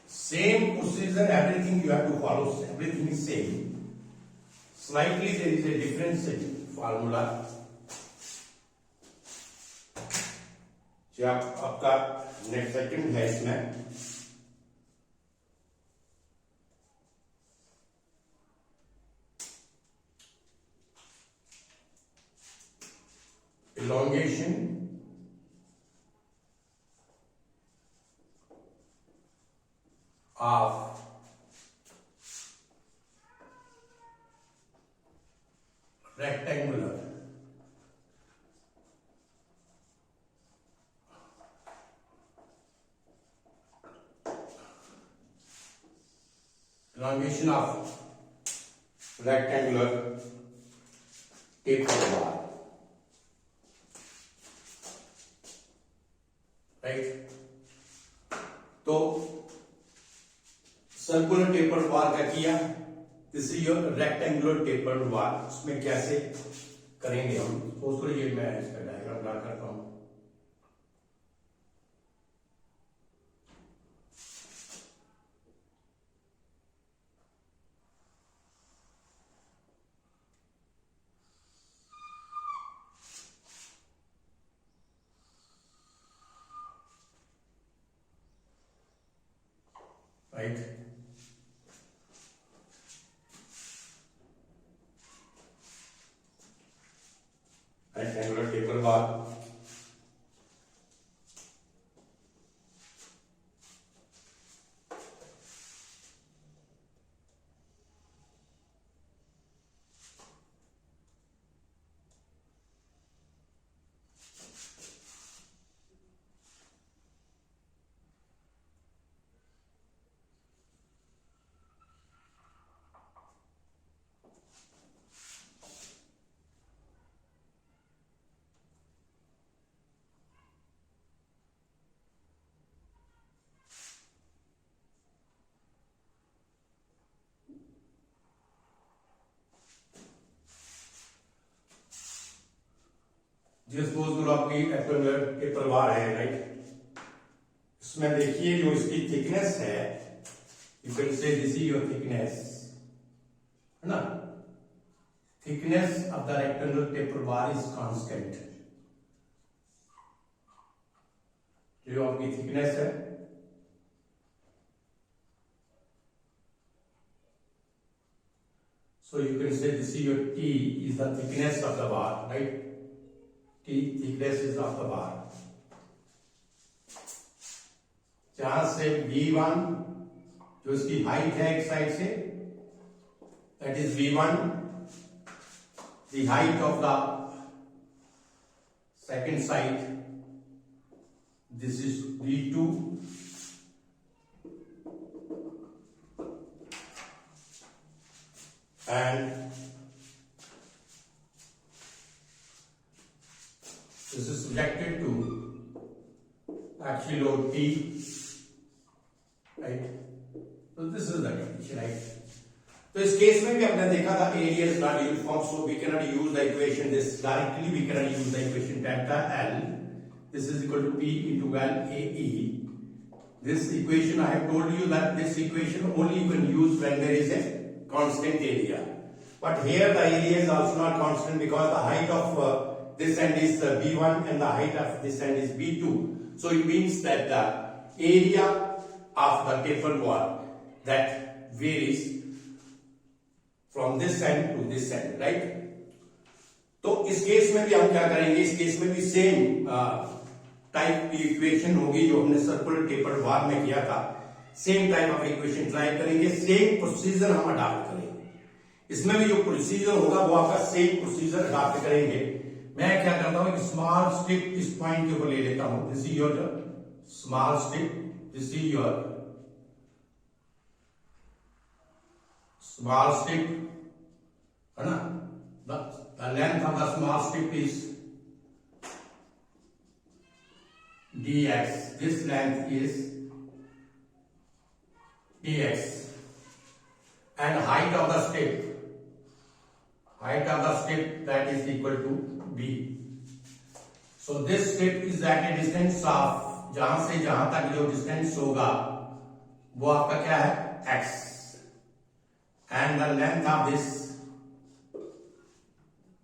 Speaker 1: same procedure, everything you have to follow, everything is same, slightly there is a difference in formula. जो आपका नेक्स्ट सेकंड है इसमें, elongation of rectangular tapered bar, right. तो सर्कुलर टेपर्ड बार का किया, this is your rectangular tapered bar, उसमें कैसे करेंगे हम। सपोज करिए मैं इसका डायग्राम ड्रा करता हूं। राइट, रेक्टेंगुलर टेपर बार, सपोज करो आपकी रेक्टेंगुलर टेपर बार है, राइट। इसमें देखिए जो इसकी थिकनेस है, you can say this is your thickness, है ना। Thickness of the rectangular taper bar is constant. जो आपकी थिकनेस है, so you can say this is your T is the thickness of the bar, right? T thickness is of the bar. जहां से V1 जो इसकी height है एक side से, that is V1, the height of the second side, this is V2, and this is subjected to axial load T, right? So this is the condition, right? तो इस case में भी आपने देखा था area is not uniform, so we can not use the equation this directly, we can not use the equation delta L, this is equal to P into L AE. This equation I have told you that this equation only you can use when there is a constant area, but here the area is also not constant because the height of this end is B1 and the height of this end is B2, so it means that the area of the taper wall that varies from this end to this end, right? तो इस case में भी हम क्या करेंगे, इस case में भी सेम टाइप की इक्वेशन होगी जो हमने सर्कुलर टेपर बार में किया था। Same type of equation try करेंगे, सेम प्रोसीजर हम अडॉप्ट करेंगे। इसमें भी जो प्रोसीजर होगा वो आपका सेम प्रोसीजर अडॉप्ट करेंगे। मैं क्या करता हूं, एक स्मॉल स्ट्रिप इस पॉइंट के ऊपर ले लेता हूं, this is your small strip, this is your small strip, है ना। The length of the small strip is dx. This length is dx, and height of the strip that is equal to b. So this strip is at a distance of, जहां से जहां तक जो distance होगा वो आपका क्या है, x, and the length of this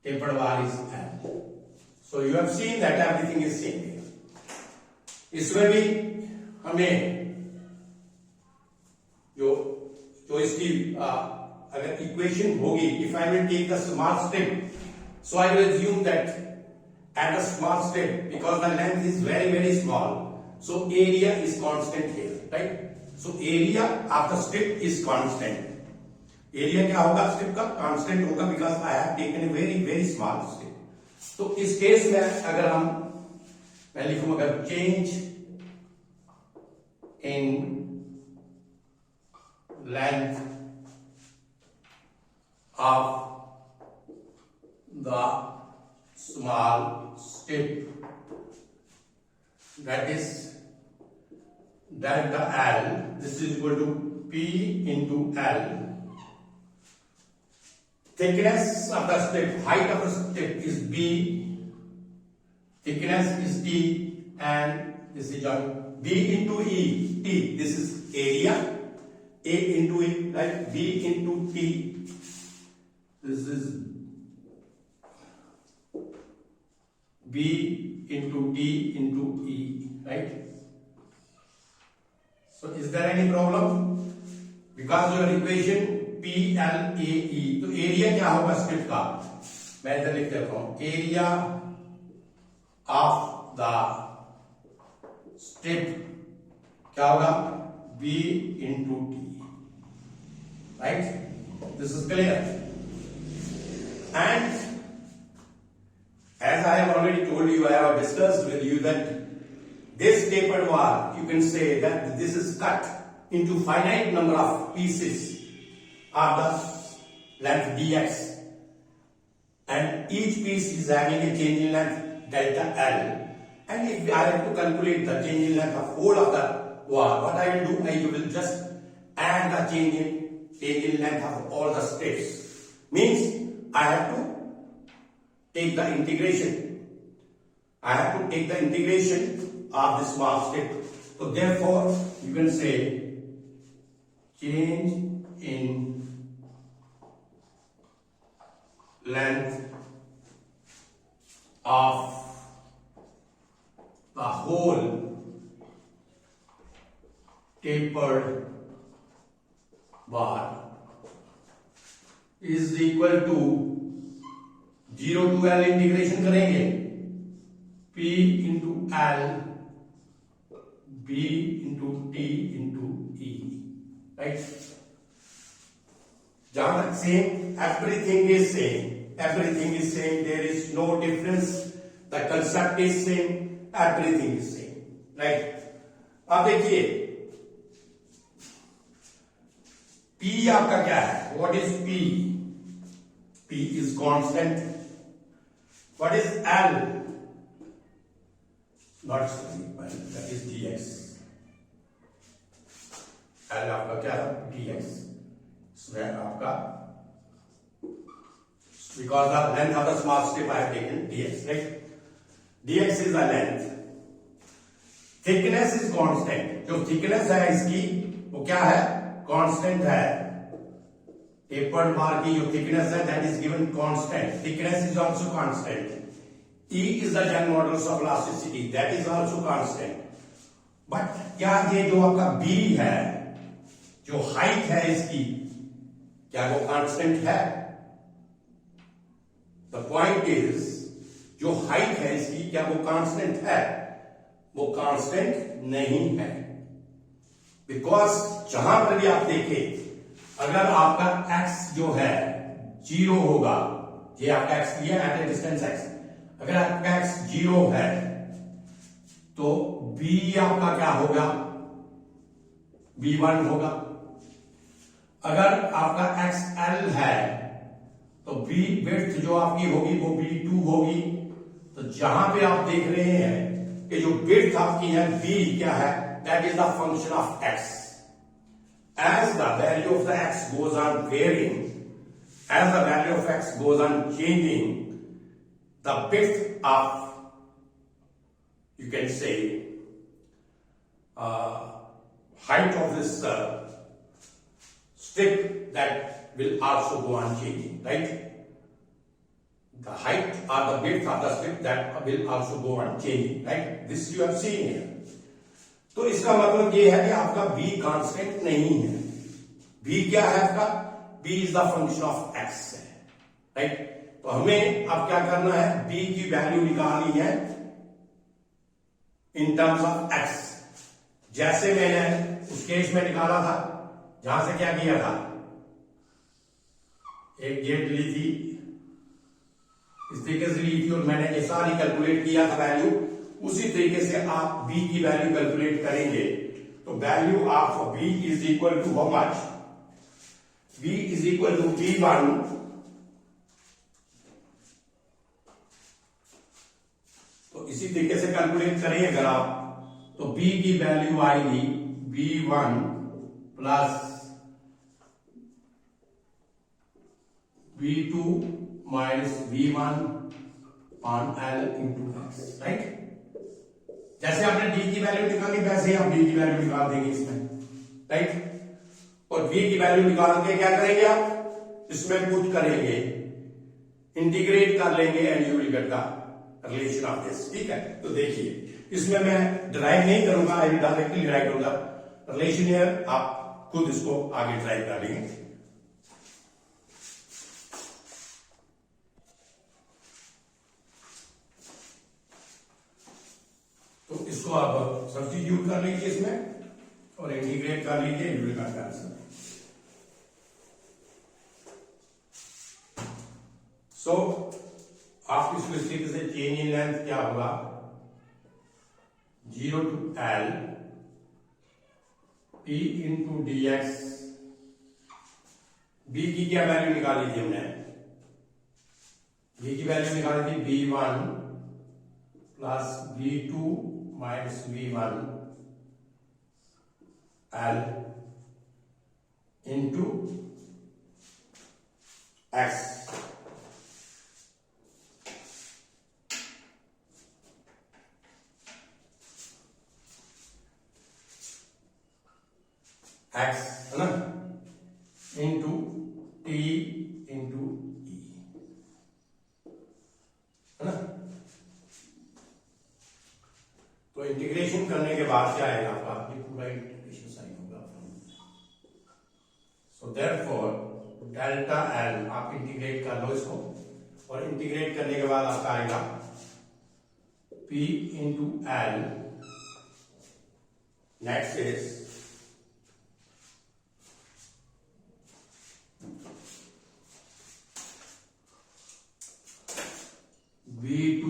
Speaker 1: tapered bar is L. So you have seen that everything is same here. इसमें भी हमें जो इसकी अगर इक्वेशन होगी, if I will take the small strip, so I will assume that at a small strip, because the length is very very small, so area is constant here, right? So area of the strip is constant. Area क्या होगा strip का, constant होगा, because I have taken a very very small strip. तो इस case में अगर मैं लिखूं, अगर change in length of the small strip, that is delta L, this is equal to P into L, thickness of the strip, height of the strip is B, thickness is T, and this is joint B into E, T, this is area, A into E, right, B into T, this is B into T into E, right? So is there any problem? Because your equation PLAE, तो area क्या होगा strip का? मैं इधर लिख देता हूं, area of the strip क्या होगा? B into T, right? This is clear. And as I have already told you, I have discussed with you that this tapered bar, you can say that this is cut into finite number of pieces of the length dx, and each piece is having a change in length delta L. And if I have to calculate the change in length of whole of the bar, what I will do, I will just add the change in length of all the strips. Means I have to take the integration. I have to take the integration of this small strip. So therefore, you can say change in length of the whole tapered bar is equal to 0 to L integration करेंगे P into L B into T into E, right? जहां तक same, everything is same, there is no difference, the concept is same, everything is same, right? अब देखिए P आपका क्या है? What is P? P is constant. What is L? Not simple, that is dx. L आपका क्या है? dx. इसमें आपका because the length of the small strip I have taken dx, right? dx is the length. Thickness is constant. जो thickness है इसकी वो क्या है? Constant है. Tapered bar की जो thickness है that is given constant. Thickness is also constant. E is the Young modulus of elasticity, that is also constant. But क्या ये जो आपका B है, जो height है इसकी, क्या वो constant है? The point is, जो height है इसकी क्या वो constant है? वो constant नहीं है. Because जहां पर भी आप देखें, अगर आपका x जो है 0 होगा, ये आपका x लिया एट ए डिस्टेंस x, अगर आपका x 0 है तो b आपका क्या होगा? b1 होगा. अगर आपका x l है तो b विड्थ जो आपकी होगी वो b2 होगी. तो जहां पे आप देख रहे हैं कि जो विड्थ आपकी है b क्या है? That is the function of x. As the value of the x goes on varying, as the value of x goes on changing, the width of, you can say, height of this strip, that will also go on changing, right? The height or the width of the strip that will also go on changing, right? This you have seen here. तो इसका मतलब ये है कि आपका b constant नहीं है. b क्या है आपका? b is the function of x है, राइट? तो हमें अब क्या करना है? b की वैल्यू निकालनी है इन टर्म्स ऑफ x. जैसे मैंने उस केस में निकाला था जहां से क्या किया था, एक गेट ली थी, इस तरीके से ली थी और मैंने ये सारी कैलकुलेट किया था वैल्यू. उसी तरीके से आप b की वैल्यू कैलकुलेट करेंगे तो value of b is equal to how much? b is equal to b1 तो इसी तरीके से कैलकुलेट करें अगर आप, तो b की वैल्यू आएगी b1 plus V2 minus V1 on L into X, right. जैसे आपने D की वैल्यू निकाली वैसे आप D की वैल्यू निकाल देंगे इसमें, राइट। और V की वैल्यू निकाल के क्या करेंगे आप, इसमें पुट करेंगे, इंटीग्रेट कर लेंगे and you will get the relation of this, ठीक है। तो देखिए इसमें मैं डिराइव नहीं करूंगा, आई विल डायरेक्टली डिराइव करूंगा रिलेशन हियर, आप खुद इसको आगे ड्राइव कर लेंगे। तो इसको आप सब्स्टिट्यूट कर लीजिए इसमें और इंटीग्रेट कर लीजिए, you will get the answer. So आप इसको इस तरीके से चेंज इन लेंथ क्या होगा, 0 to L P into dx, B की क्या वैल्यू निकाली थी हमने, B की वैल्यू निकाली थी V1 plus V2 minus V1 L into X, X है ना, इंटू T इंटू E है ना। तो इंटीग्रेशन करने के बाद क्या आएगा आपका, ये पूरा इंटीग्रेशन साइन होगा। सो देयरफॉर डेल्टा L, आप इंटीग्रेट कर लो इसको, और इंटीग्रेट करने के बाद आपका आएगा P into L, next is V2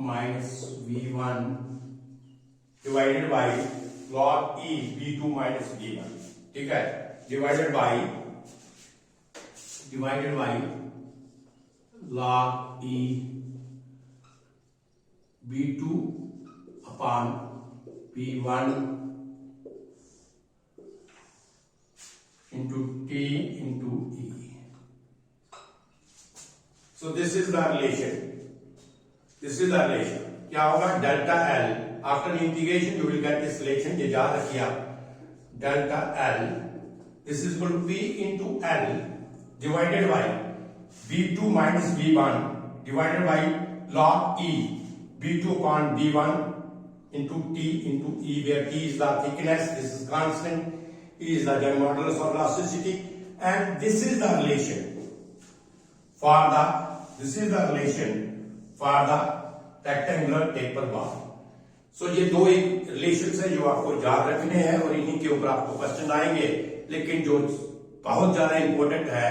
Speaker 1: minus V1 divided by log E V2 minus V1, ठीक है, divided by log E V2 upon V1 into T into E. So this is the relation. This is the relation. क्या होगा, delta L after integration you will get this relation, ये याद रखिए आप, delta L this is equal to P into L divided by V2 minus V1 divided by log E V2 upon V1 into T into E, where T is the thickness, this is constant, E is the modulus of elasticity, and this is the relation for the rectangular taper bar. So ये दो एक relations है जो आपको याद रखने हैं और इन्हीं के ऊपर आपको क्वेश्चन आएंगे, लेकिन जो बहुत ज्यादा इंपॉर्टेंट है,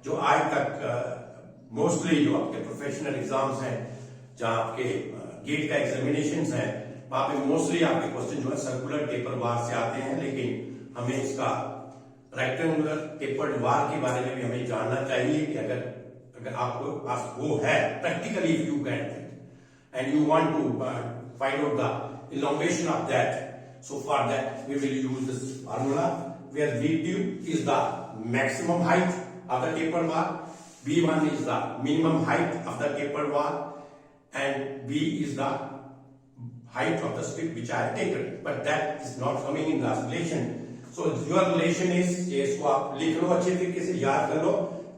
Speaker 1: जो आज तक मोस्टली जो आपके प्रोफेशनल एग्जाम्स हैं, जहां आपके गेट का एग्जामिनेशन है, वहां पे मोस्टली आपके क्वेश्चन जो है सर्कुलर टेपर बार से आते हैं, लेकिन हमें इसका रेक्टेंगुलर टेपर्ड बार के बारे में भी हमें जानना चाहिए कि अगर आपको पास वो है practically, if you get that and you want to find out the elongation of that, so for that we will use this formula where V2 is the maximum height of the tapered bar, V1 is the minimum height of the tapered bar, and B is the height of the strip which I have taken, but that is not coming in the relation. So your relation is, इसको आप लिख लो अच्छे तरीके से, याद कर लो,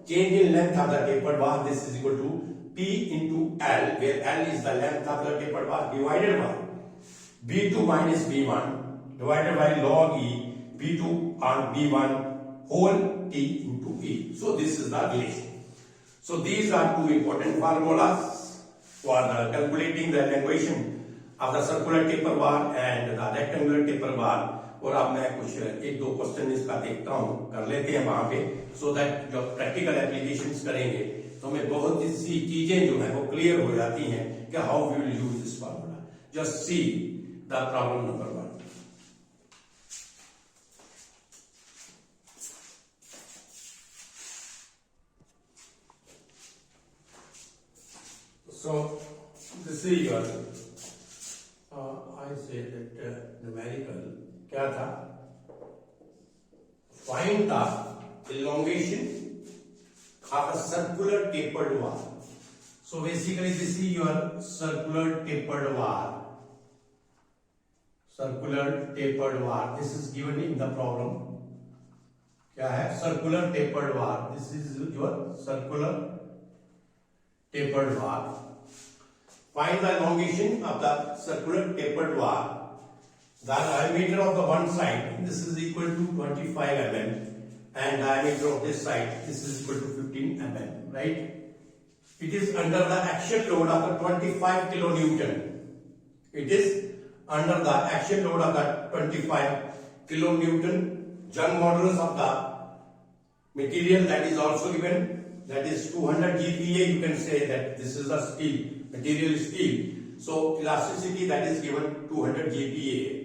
Speaker 1: change in length of the tapered bar, this is equal to P into L, where L is the length of the tapered bar, divided by V2 minus V1 divided by log E V2 on V1 whole T into E. So this is the relation. So these are two important formulas for the calculating the elongation of the circular taper bar and the rectangular taper bar. और अब मैं कुछ एक दो question इसका देखता हूं, कर लेते हैं वहां पे, सो दैट जब प्रैक्टिकल एप्लीकेशंस करेंगे तो हमें बहुत सी चीजें जो है वो क्लियर हो जाती हैं कि how we will use this formula. Just see the problem number 1। So this is your I say that numerical क्या था, find the elongation of a circular tapered wall. So basically this is your circular tapered wall. Circular tapered wall. This is given in the problem. क्या है? Circular tapered wall. This is your circular tapered wall. Find the elongation of the circular tapered wall. The diameter of the one side, this is equal to 25 mm, and diameter of this side, this is equal to 15 mm, right? It is under the axial load of the 25 kilonewton. It is under the axial load of the 25 kilonewton. Young modulus of the material that is also given, that is 200 GPa. You can say that this is the steel, material is steel. So elasticity that is given 200 GPa.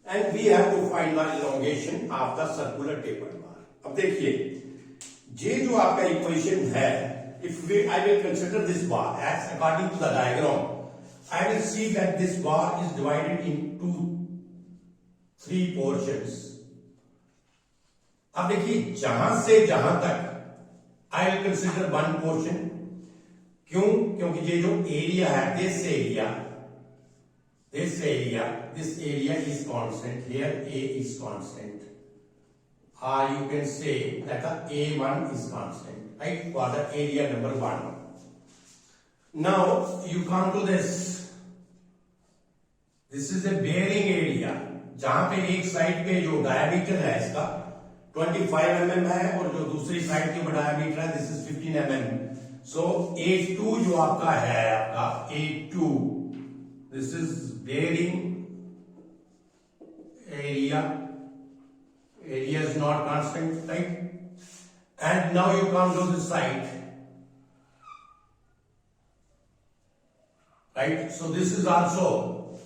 Speaker 1: And we have to find the elongation of the circular tapered bar. अब देखिए, ये जो आपका equation है, if I will consider this bar as according to the diagram, I will see that this bar is divided into 3 portions. अब देखिए, जहां से जहां तक I will consider 1 portion. क्यों? क्योंकि ये जो एरिया है, this area is constant. Here A is constant, or you can say that the A1 is constant, right, for the area number 1. Now you come to this is a bearing area, जहां पे एक side पे जो diameter है इसका 25 mm है, और जो दूसरी साइड के डायमीटर है this is 15 mm. So A2 जो आपका है, आपका A2, this is bearing area is not constant, right? And now you come to this side, right? So this is also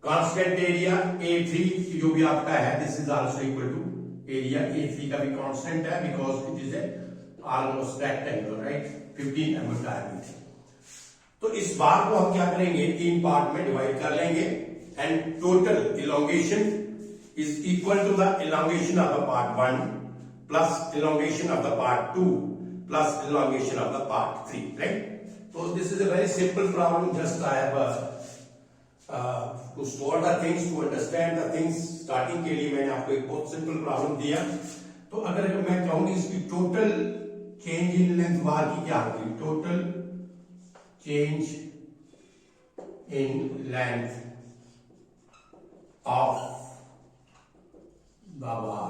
Speaker 1: constant area. A3 जो भी आपका है, this is also equal to area A3 का भी constant है, because it is a almost rectangle, right? 15 mm diameter. तो इस बार को हम क्या करेंगे, 3 पार्ट में डिवाइड कर लेंगे, and total elongation is equal to the elongation of the part 1 plus elongation of the part 2 plus elongation of the part 3, right? तो this is a very simple problem. Just I have to store the things, to understand the things. Starting के लिए मैंने आपको एक बहुत simple problem दिया. तो अगर मैं कहूंगी इसकी टोटल चेंज इन लेंथ बार की क्या होगी, total change in length of the bar,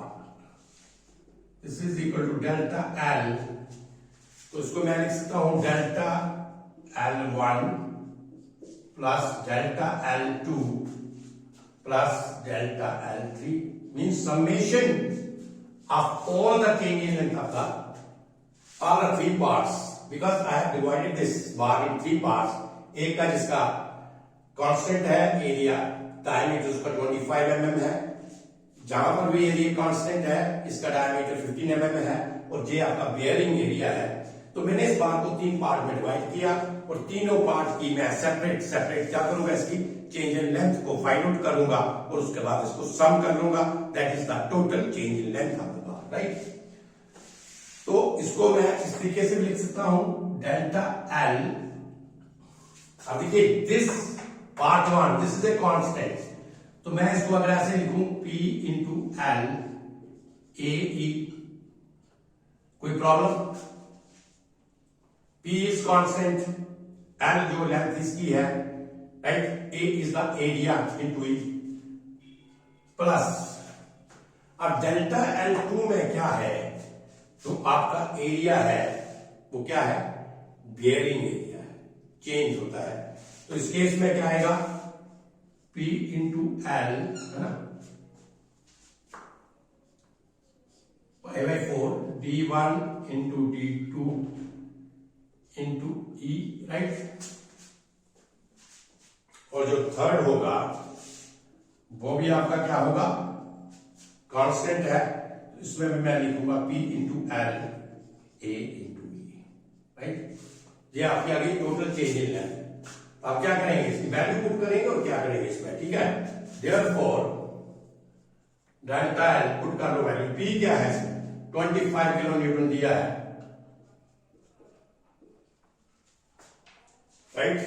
Speaker 1: this is equal to delta L. तो इसको मैं लिख सकता हूं delta L1 plus delta L2 plus delta L3 means summation of all the change in length of the all the 3 parts. Because I have divided this bar in 3 parts. एक का जिसका constant है एरिया, डायमीटर उसका 25 mm है, जहां पर भी area constant है इसका डायमीटर 15 mm है, और ये आपका बेयरिंग एरिया है. तो मैंने इस बार को 3 पार्ट में डिवाइड किया, और तीनों पार्ट की मैं सेपरेट क्या करूंगा, इसकी चेंज इन लेंथ को फाइंड आउट करूंगा, और उसके बाद इसको सम कर लूंगा. That is the total change in length of the bar, right? तो इसको मैं इस तरीके से भी लिख सकता हूं, डेल्टा L. अब देखिए, this part 1 this is a constant, तो मैं इसको अगर ऐसे लिखूं P into L A E, कोई problem? P is constant, L जो लेंथ इसकी है, right? A is the area into E plus. अब डेल्टा L2 में क्या है, तो आपका एरिया है वो क्या है, बेयरिंग एरिया है, चेंज होता है. तो इस केस में क्या आएगा, P इंटू L है ना, 5/4 D1 into D2 into E, right? और जो थर्ड होगा वो भी आपका क्या होगा, कांस्टेंट है. इसमें मैं लिखूंगा P into L A into E, right? ये आपकी आ गई टोटल चेंज इन लेंथ. आप क्या करेंगे, इसकी वैल्यू पुट करेंगे और क्या करेंगे इसमें, ठीक है? देयरफॉर डेल्टा L पुट कर लो वैल्यू. P क्या है, 25 किलो न्यूटन दिया है, राइट।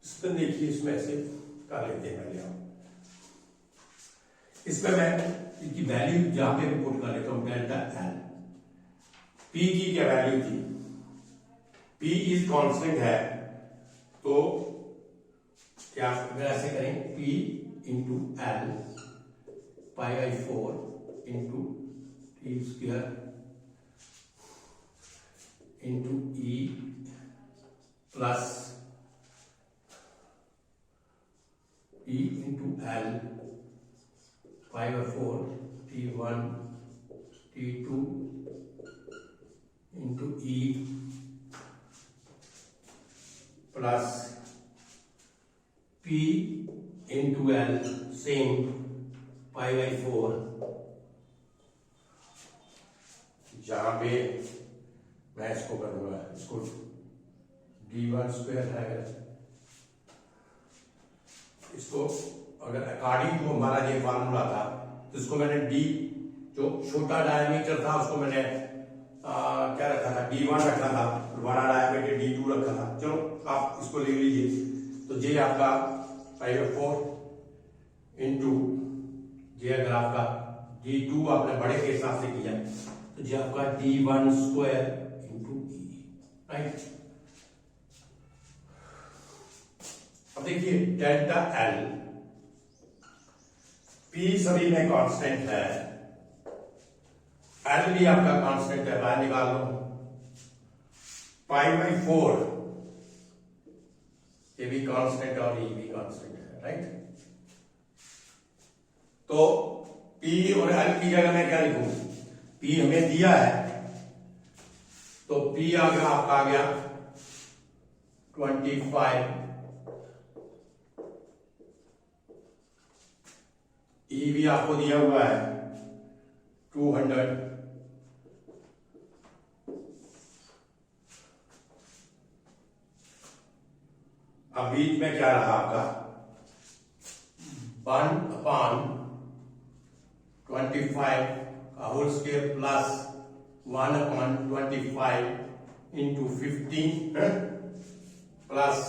Speaker 1: इसमें देखिए, इसमें ऐसे कर लेते हैं पहले हम। इसमें मैं इनकी वैल्यू जहां पे पुट कर लेता हूं, डेल्टा एल। पी की क्या वैल्यू थी, पी इज कांस्टेंट है, तो क्या अगर ऐसे करें, P into L pi by 4 into T square into E plus E into L pi by 4 T1 T2 into E plus P into L same pi by 4, जहां पे मैं इसको करूंगा, इसको D1 स्क्वायर है, इसको अगर अकॉर्डिंग टू हमारा ये फार्मूला था, तो इसको मैंने D जो छोटा डायमीटर था उसको मैंने क्या रखा था, D1 रखा था, बड़ा डायमीटर D2 रखा था। चलो आप इसको ले लीजिए, तो ये आपका पाई बाई 4 इंटू ये, अगर आपका D2 आपने बड़े के हिसाब से किया तो ये आपका D1 square into e, right. अब देखिए डेल्टा एल, पी सभी में कांस्टेंट है, एल भी आपका कांस्टेंट है, बाहर निकाल लो। पाई बाई 4 ये भी कांस्टेंट और ये भी कांस्टेंट है, राइट। तो P और L की जगह मैं क्या लिखूं, P हमें दिया है, तो P आ गया आपका, आ गया 25, E भी आपको दिया हुआ है 200, अब बीच में क्या रहा आपका 1/25 का whole square plus 1/25 into 15 plus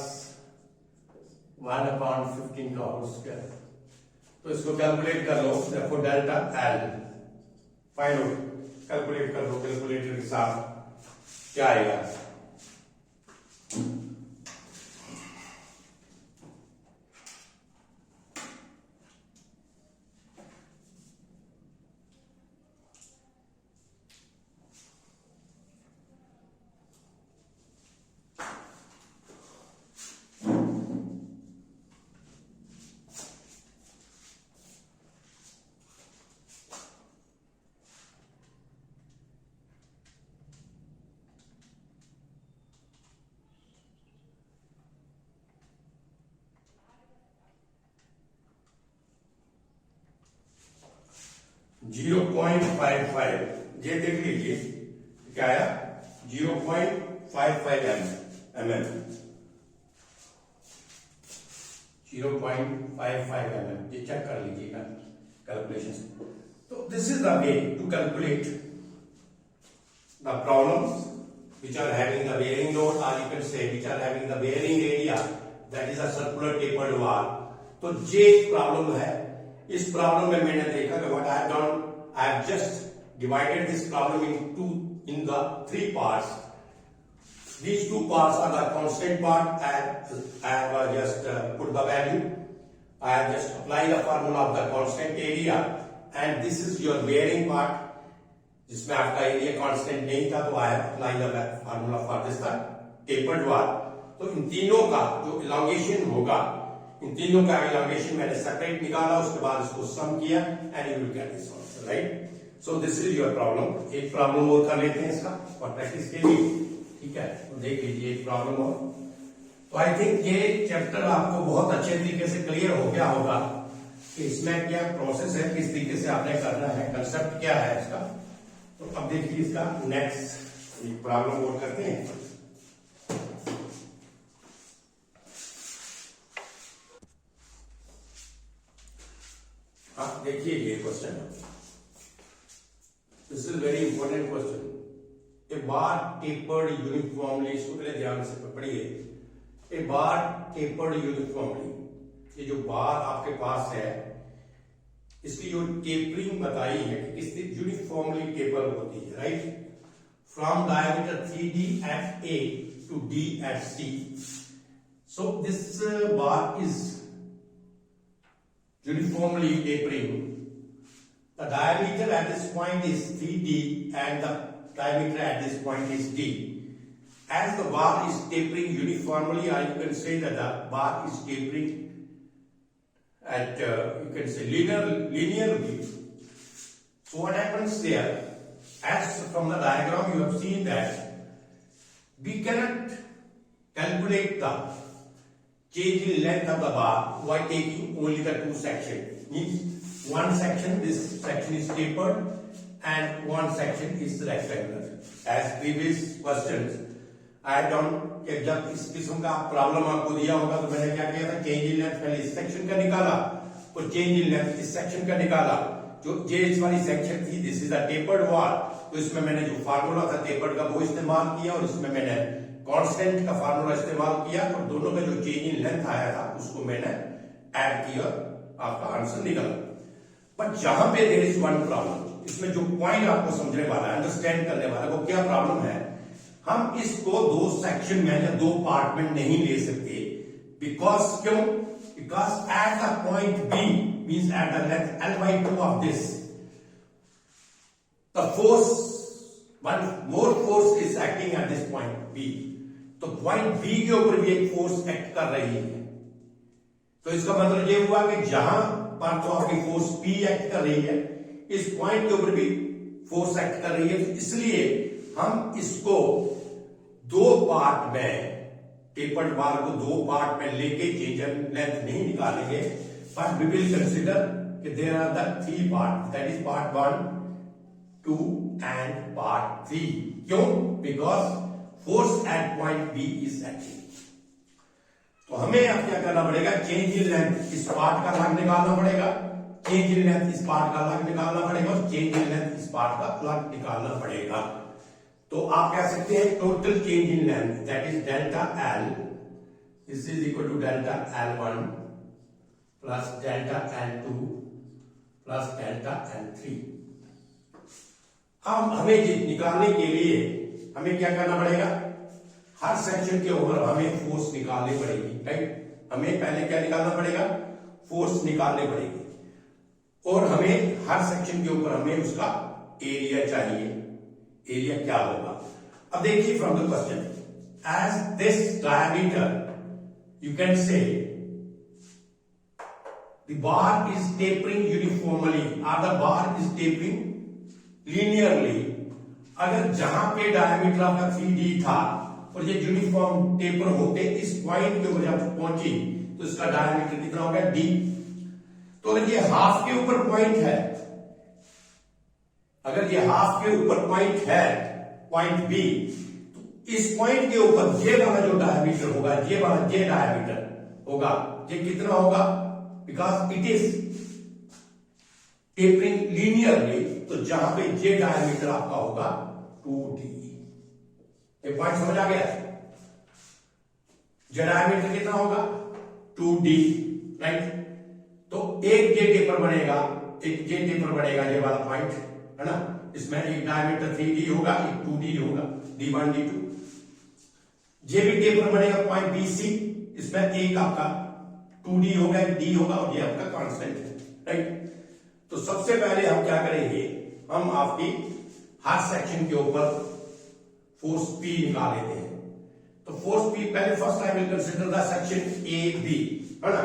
Speaker 1: 1/15 का होल स्क्वायर। तो इसको कैलकुलेट कर लो, देखो delta L find out, calculate कर लो कैलकुलेटर के साथ, क्या आएगा। जीरो 0.55, ये देख लीजिए क्या आया, 0.55 mm, 0.55 mm, ये चेक कर लीजिएगा कैलकुलेशन। तो this is the way to calculate the problems which are having the bearing load, or you can say which are having the bearing area, that is a circular tapered wall। तो ये problem है। इस problem में मैंने देखा कि what I have done, I have just divided this problem in the 3 parts. These 2 parts are the constant part, and I have just put the value. I have just applied the formula of the constant area, and this is your bearing part, जिसमें आपका area constant नहीं था, तो I have applied the formula for this tapered wall। तो इन तीनों का जो elongation होगा, इन तीनों का इलांगेशन मैंने सेपरेट निकाला, उसके बाद इसको सम किया, and you will get this answer, right. So this is your problem. एक प्रॉब्लम और कर लेते हैं इसका और प्रैक्टिस के लिए, ठीक है। तो देख लीजिए एक प्रॉब्लम और। तो आई थिंक ये चैप्टर आपको बहुत अच्छे तरीके से क्लियर हो गया होगा कि इसमें क्या प्रोसेस है, किस तरीके से आपने करना है, कंसेप्ट क्या है इसका। तो अब देखिए इसका नेक्स्ट एक प्रॉब्लम और करते हैं। आप देखिए ये question, this is very important question. A bar bar tapered uniformly, इसको पहले ध्यान से पढ़िए, ए बार टेपर्ड यूनिफॉर्मली, ये जो बार आपके पास है इसकी जो टेपरिंग बताई है कि किस यूनिफॉर्मली टेपर होती है, right, from diameter 3D at A to D at C. So this bar is uniformly tapering. The diameter at this point is 3D and the diameter at this point is D. As the bar is tapering uniformly, or you can say that the bar is tapering at you can say linearly. So what happens there? As from the diagram you have seen that we cannot calculate the change in length of the bar by taking only the two sections. Means one section, this section is tapered and one section is rectangular. As previous questions I have done, जब इस किस्म का problem आपको दिया होगा तो मैंने क्या किया था, चेंज इन लेंथ पहले इस सेक्शन का निकाला और चेंज इन लेंथ इस सेक्शन का निकाला। जो इस वाली सेक्शन थी, this is a tapered wall, तो इसमें मैंने जो फार्मूला था टेपर्ड का वो इस्तेमाल किया और इसमें मैंने कांस्टेंट का फार्मूला इस्तेमाल किया और दोनों का जो चेंज इन लेंथ आया था उसको मैंने ऐड किया, आपका आंसर निकला। बट जहां पे देयर इज वन प्रॉब्लम, इसमें जो पॉइंट आपको समझने वाला है, अंडरस्टैंड करने वाला है, वो क्या प्रॉब्लम है, हम इसको दो सेक्शन में या दो पार्ट में नहीं ले सकते। बिकॉज क्यों? Because at the point B means at the length L/2 of this, the force, one more force is acting at this point B. तो पॉइंट बी के ऊपर भी एक फोर्स एक्ट कर रही है। तो इसका मतलब ये हुआ कि जहां पर तो आपकी फोर्स P एक्ट कर रही है, इस पॉइंट के ऊपर भी फोर्स एक्ट कर रही है। तो इसलिए हम इसको दो पार्ट में, टेपर्ड बार को दो पार्ट में लेके चेंज इन लेंथ नहीं निकालेंगे, बट वी विल कंसीडर कि there are the three part, that is part 1, 2 and part 3। क्यों? Because force at point B is acting. तो हमें अब क्या करना पड़ेगा, चेंज इन लेंथ इस पार्ट का अलग निकालना पड़ेगा, चेंज इन लेंथ इस पार्ट का अलग निकालना पड़ेगा और चेंज इन लेंथ इस पार्ट का अलग निकालना पड़ेगा। तो आप कह सकते हैं total change in length that is delta L, this is equal to delta L1 plus delta L2 plus delta L3। अब हमें निकालने के लिए हमें क्या करना पड़ेगा, हर सेक्शन के ऊपर हमें फोर्स निकालनी पड़ेगी, राइट। हमें पहले क्या निकालना पड़ेगा, फोर्स निकालनी पड़ेगी और हमें हर सेक्शन के ऊपर हमें उसका एरिया चाहिए। एरिया क्या होगा, अब देखिए from the question, as this diameter you can say the bar is tapering uniformly और the bar is tapering linearly. अगर जहां पे डायमीटर आपका 3D था और ये यूनिफॉर्म टेपर होते इस पॉइंट के ऊपर जब पहुंची तो इसका डायमीटर कितना हो गया, D। तो अगर ये हाफ के ऊपर पॉइंट है, अगर ये हाफ के ऊपर पॉइंट है, पॉइंट बी, तो इस पॉइंट के ऊपर ये वाला जो डायमीटर होगा, ये वाला जे डायमीटर होगा, ये कितना होगा, because it is tapering linearly, तो जहां पे जे डायमीटर आपका होगा 2D। ये पॉइंट समझ आ गया, जे डायमीटर कितना होगा 2D, राइट। तो एक जे टेपर बनेगा, एक जे टेपर बनेगा, ये वाला पॉइंट है ना, इसमें एक डायमीटर 3D होगा, एक 2D होगा, D1 D2। जे भी टेपर बनेगा पॉइंट BC, इसमें एक आपका 2D होगा, एक D होगा और ये आपका कांस्टेंट है, राइट। तो सबसे पहले हम क्या करेंगे, हम आपकी हर सेक्शन के ऊपर फोर्स P निकाल लेते हैं। तो फोर्स P पहले first I will consider the section AB, है ना।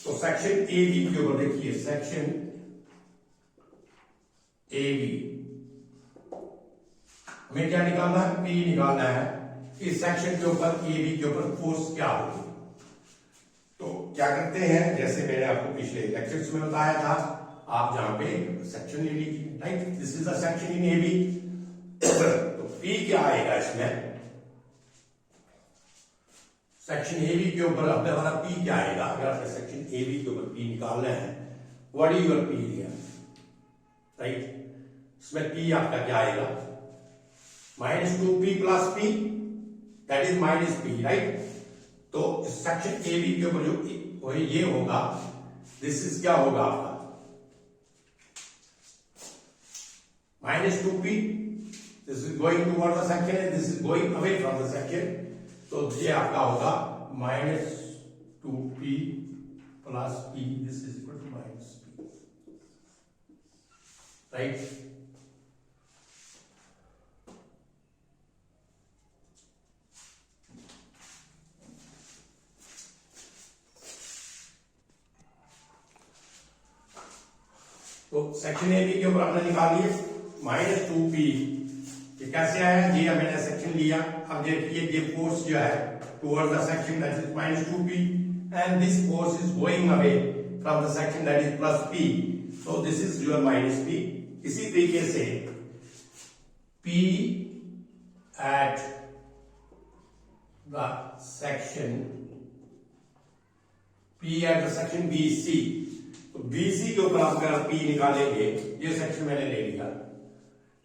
Speaker 1: तो सेक्शन AB के ऊपर देखिए, सेक्शन AB हमें क्या निकालना है, P निकालना है। इस सेक्शन के ऊपर AB के ऊपर फोर्स क्या होगी। तो क्या करते हैं, जैसे मैंने आपको पिछले लेक्चर्स में बताया था, आप जहां पे सेक्शन ले लीजिए, right. This is the section in AB। तो P क्या आएगा इसमें, सेक्शन AB के ऊपर अपने हमारा P क्या आएगा, अगर आपने सेक्शन AB के ऊपर P निकालना है, what is your P area, right. इसमें P आपका क्या आएगा, minus 2p plus p that is minus p, right. तो सेक्शन ए बी के ऊपर जो ये होगा, दिस इज क्या होगा आपका minus 2p, this is going toward the section and this is going away from the section, तो ये आपका होगा minus 2p plus p, this is equal to minus p, right. तो सेक्शन ए बी के ऊपर हमने निकाल लिए माइनस 2p, ये कैसे आया, ये मैंने सेक्शन लिया। अब देखिए ये फोर्स जो है toward the section that is minus 2p and this force is going away from the section that is plus p, so this is your minus p। इसी तरीके से p at the section BC, तो BC के ऊपर आप अगर P निकालेंगे, ये सेक्शन मैंने ले लिया,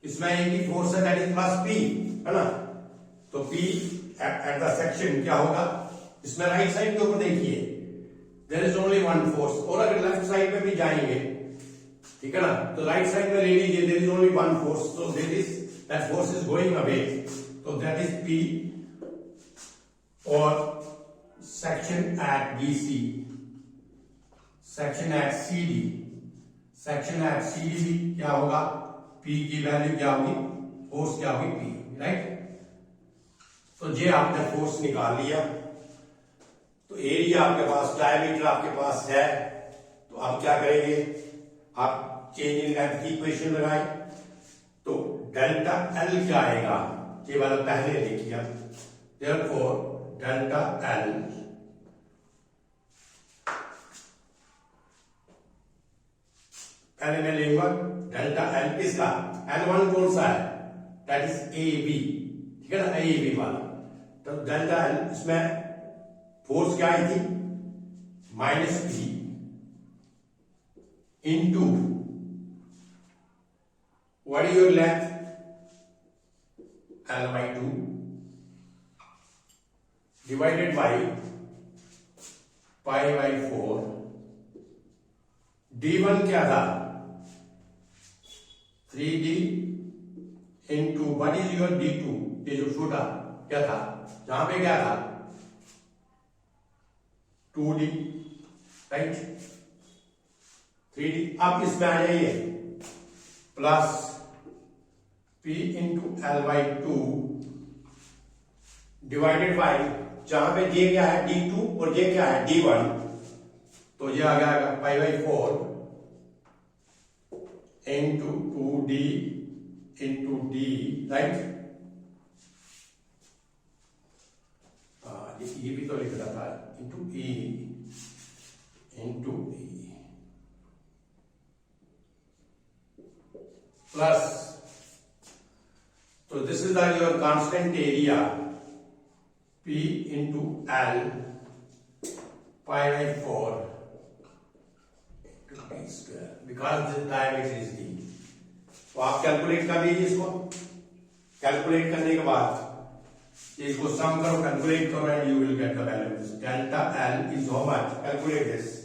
Speaker 1: इसमें एक ही फोर्स है दैट इज प्लस P, है ना। तो P एट द सेक्शन क्या होगा, इसमें राइट साइड के ऊपर देखिए there is only one force, और अगर लेफ्ट साइड पे भी जाएंगे, ठीक है ना, तो राइट साइड में ले लीजिए there is only one force, तो that force is going away, तो दैट इज P, और section at BC, section at CD, section at CD भी क्या होगा, P की वैल्यू क्या होगी, फोर्स क्या होगी P, राइट। तो ये आपने फोर्स निकाल लिया, तो एरिया आपके पास, डायमीटर आपके पास है, तो आप क्या करेंगे, आप चेंज इन लेंथ की इक्वेशन लगाएं, तो डेल्टा L क्या आएगा, ये वाला पहले लिखिए, देयरफॉर डेल्टा L पहले मैं लेंगे डेल्टा L किसका, L1 कौन सा है, दैट इज AB, ठीक है ना, AB वाला। तो डेल्टा L, इसमें फोर्स क्या आई थी minus P into what is your length L/2 divided by π/4, D1 क्या था 3D into what is your D2, ये जो छोटा क्या था, जहां पे क्या था 2D, राइट, 3D। अब इसमें आ जाइए plus P into L/2 divided by, जहां पे ये क्या है D2 और ये क्या है D1, तो ये आ जाएगा π/4 into 2D into D, right. ये भी तो लिख रहा था, into E into E plus, तो this is your constant area P into L π/4 because the diameter is D। तो आप कैलकुलेट कर लीजिए इसको, कैलकुलेट करने के बाद इसको सम करो, कैलकुलेट करो and you will get the value. Delta L is how much, calculate this,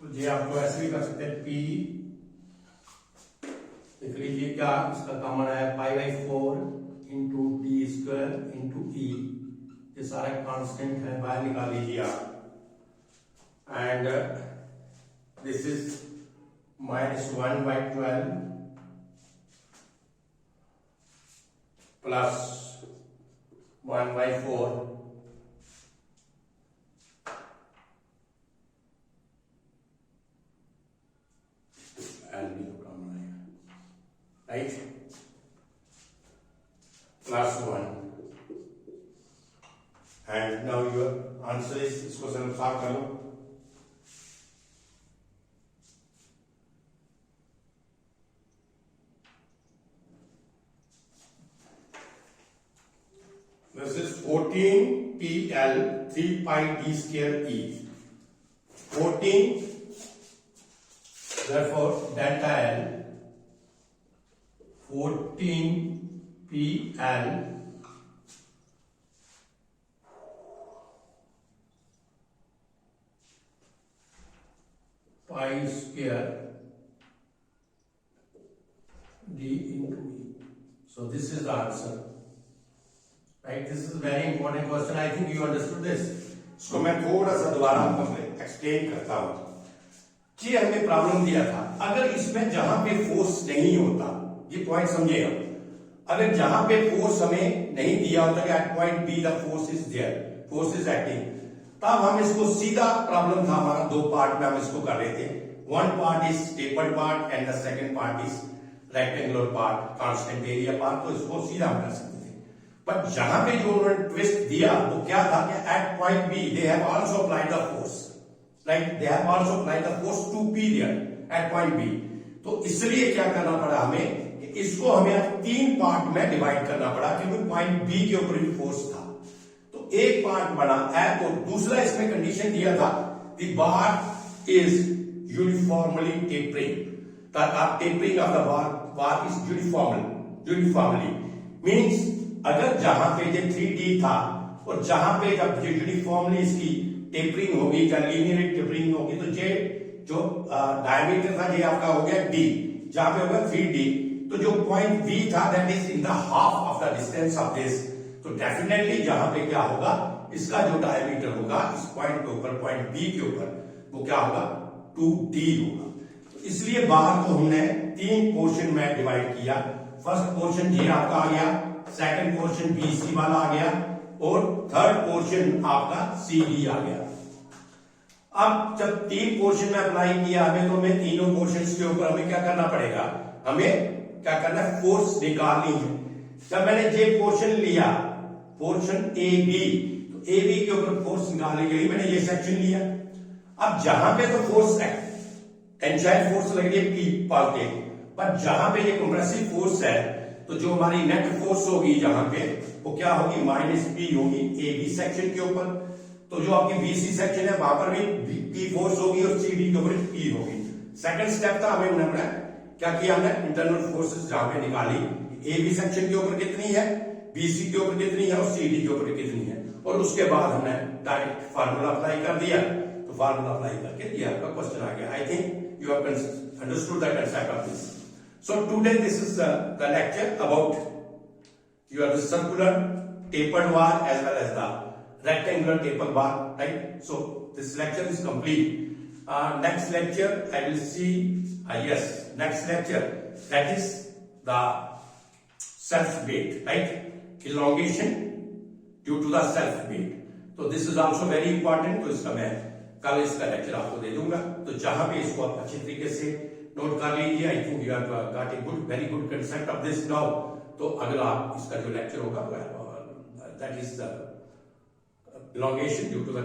Speaker 1: ये आपको ऐसे भी कर सकते हैं, P देख लीजिए क्या इसका कॉमन है π/4 इंटू D² इंटू E, ये सारा कांस्टेंट है, बाहर निकाल लीजिए आप, and this is -1/12 plus 1/4 right? Class 1. And now your answer is, इस क्वेश्चन को सॉल्व कर लो. This is 14PL 3 pi d square E. 14, therefore delta L 14PL pi square d into E. So this is the answer. Right? This is a very important question. I think you understood this. इसको मैं थोड़ा सा दोबारा explain करता हूं. कि हमें problem दिया था, अगर इसमें जहां पे फोर्स नहीं होता, ये पॉइंट समझे आप, अगर जहां पे फोर्स हमें नहीं दिया होता कि at point B the force is there, force is acting, तब हम इसको सीधा प्रॉब्लम था हमारा, दो पार्ट में हम इसको कर रहे थे. One part is tapered part and the second part is rectangular part, constant area part. तो इसको सीधा हम कर सकते थे. पर जहां पे जो उन्होंने ट्विस्ट दिया वो क्या था कि at point B they have also applied the force, right? They have also applied the force to P there at point B. तो इसलिए क्या करना पड़ा हमें, इसको हमें तीन पार्ट में डिवाइड करना पड़ा, क्योंकि पॉइंट बी के ऊपर भी फोर्स था. तो एक पार्ट बना एट, और दूसरा इसमें कंडीशन दिया था the bar is uniformly tapering. Tapering of the bar is uniformly means अगर जहां पे ये 3D था और जहां पे जब यूनिफॉर्मली इसकी टेपरिंग होगी या लीनियर टेपरिंग होगी, तो ये जो डायमीटर था ये आपका हो गया d, जहां पे होगा 3D. तो जो पॉइंट B था that is in the half of the distance of this. तो डेफिनेटली जहां पे क्या होगा, इसका जो डायमीटर होगा इस पॉइंट के ऊपर, पॉइंट B के ऊपर, वो क्या होगा 2D होगा. तो इसलिए बाहर को हमने तीन पोर्शन में डिवाइड किया. फर्स्ट पोर्शन ये आपका आ गया, सेकंड पोर्शन BC वाला आ गया, और थर्ड पोर्शन आपका CD आ गया. अब जब तीन पोर्शन में अप्लाई किया हमें, तो हमें तीनों पोर्शन के ऊपर हमें क्या करना पड़ेगा, हमें क्या करना है, फोर्स निकालनी है. जब मैंने ये पोर्शन लिया, पोर्शन AB, तो AB के ऊपर फोर्स निकालने के लिए मैंने ये सेक्शन लिया. अब जहां पे तो फोर्स है, टेंसाइल फोर्स लग रही है P पालते, पर जहां पे ये कंप्रेसिव फोर्स है, तो जो हमारी नेट फोर्स होगी जहां पे, वो क्या होगी, -P होगी AB सेक्शन के ऊपर. तो जो आपकी BC सेक्शन है वहां पर भी P फोर्स होगी और CD के ऊपर P होगी. सेकंड स्टेप था, हमें हमने क्या किया, हमने इंटरनल फोर्सेस जहां पे निकाली, AB सेक्शन के ऊपर कितनी है, BC के ऊपर कितनी है और CD के ऊपर कितनी है, और उसके बाद हमने डायरेक्ट फार्मूला अप्लाई कर दिया. तो फार्मूला अप्लाई करके ये आपका क्वेश्चन आ गया. I think you have understood the concept of this. So today this is the lecture about your circular tapered bar as well as the rectangular tapered bar, right? So this lecture is complete. Next lecture I will see, next lecture, that is the self weight, right? Elongation due to the self weight. So this is also very important. तो इसका मैं कल इसका lecture आपको दे दूंगा. तो जहां पे इसको आप अच्छी तरीके से नोट कर लीजिए. I think you have got a very good concept of this now. तो अगला इसका जो लेक्चर होगा that is the elongation due to the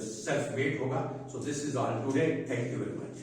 Speaker 1: self weight होगा. So this is all today. Thank you very much.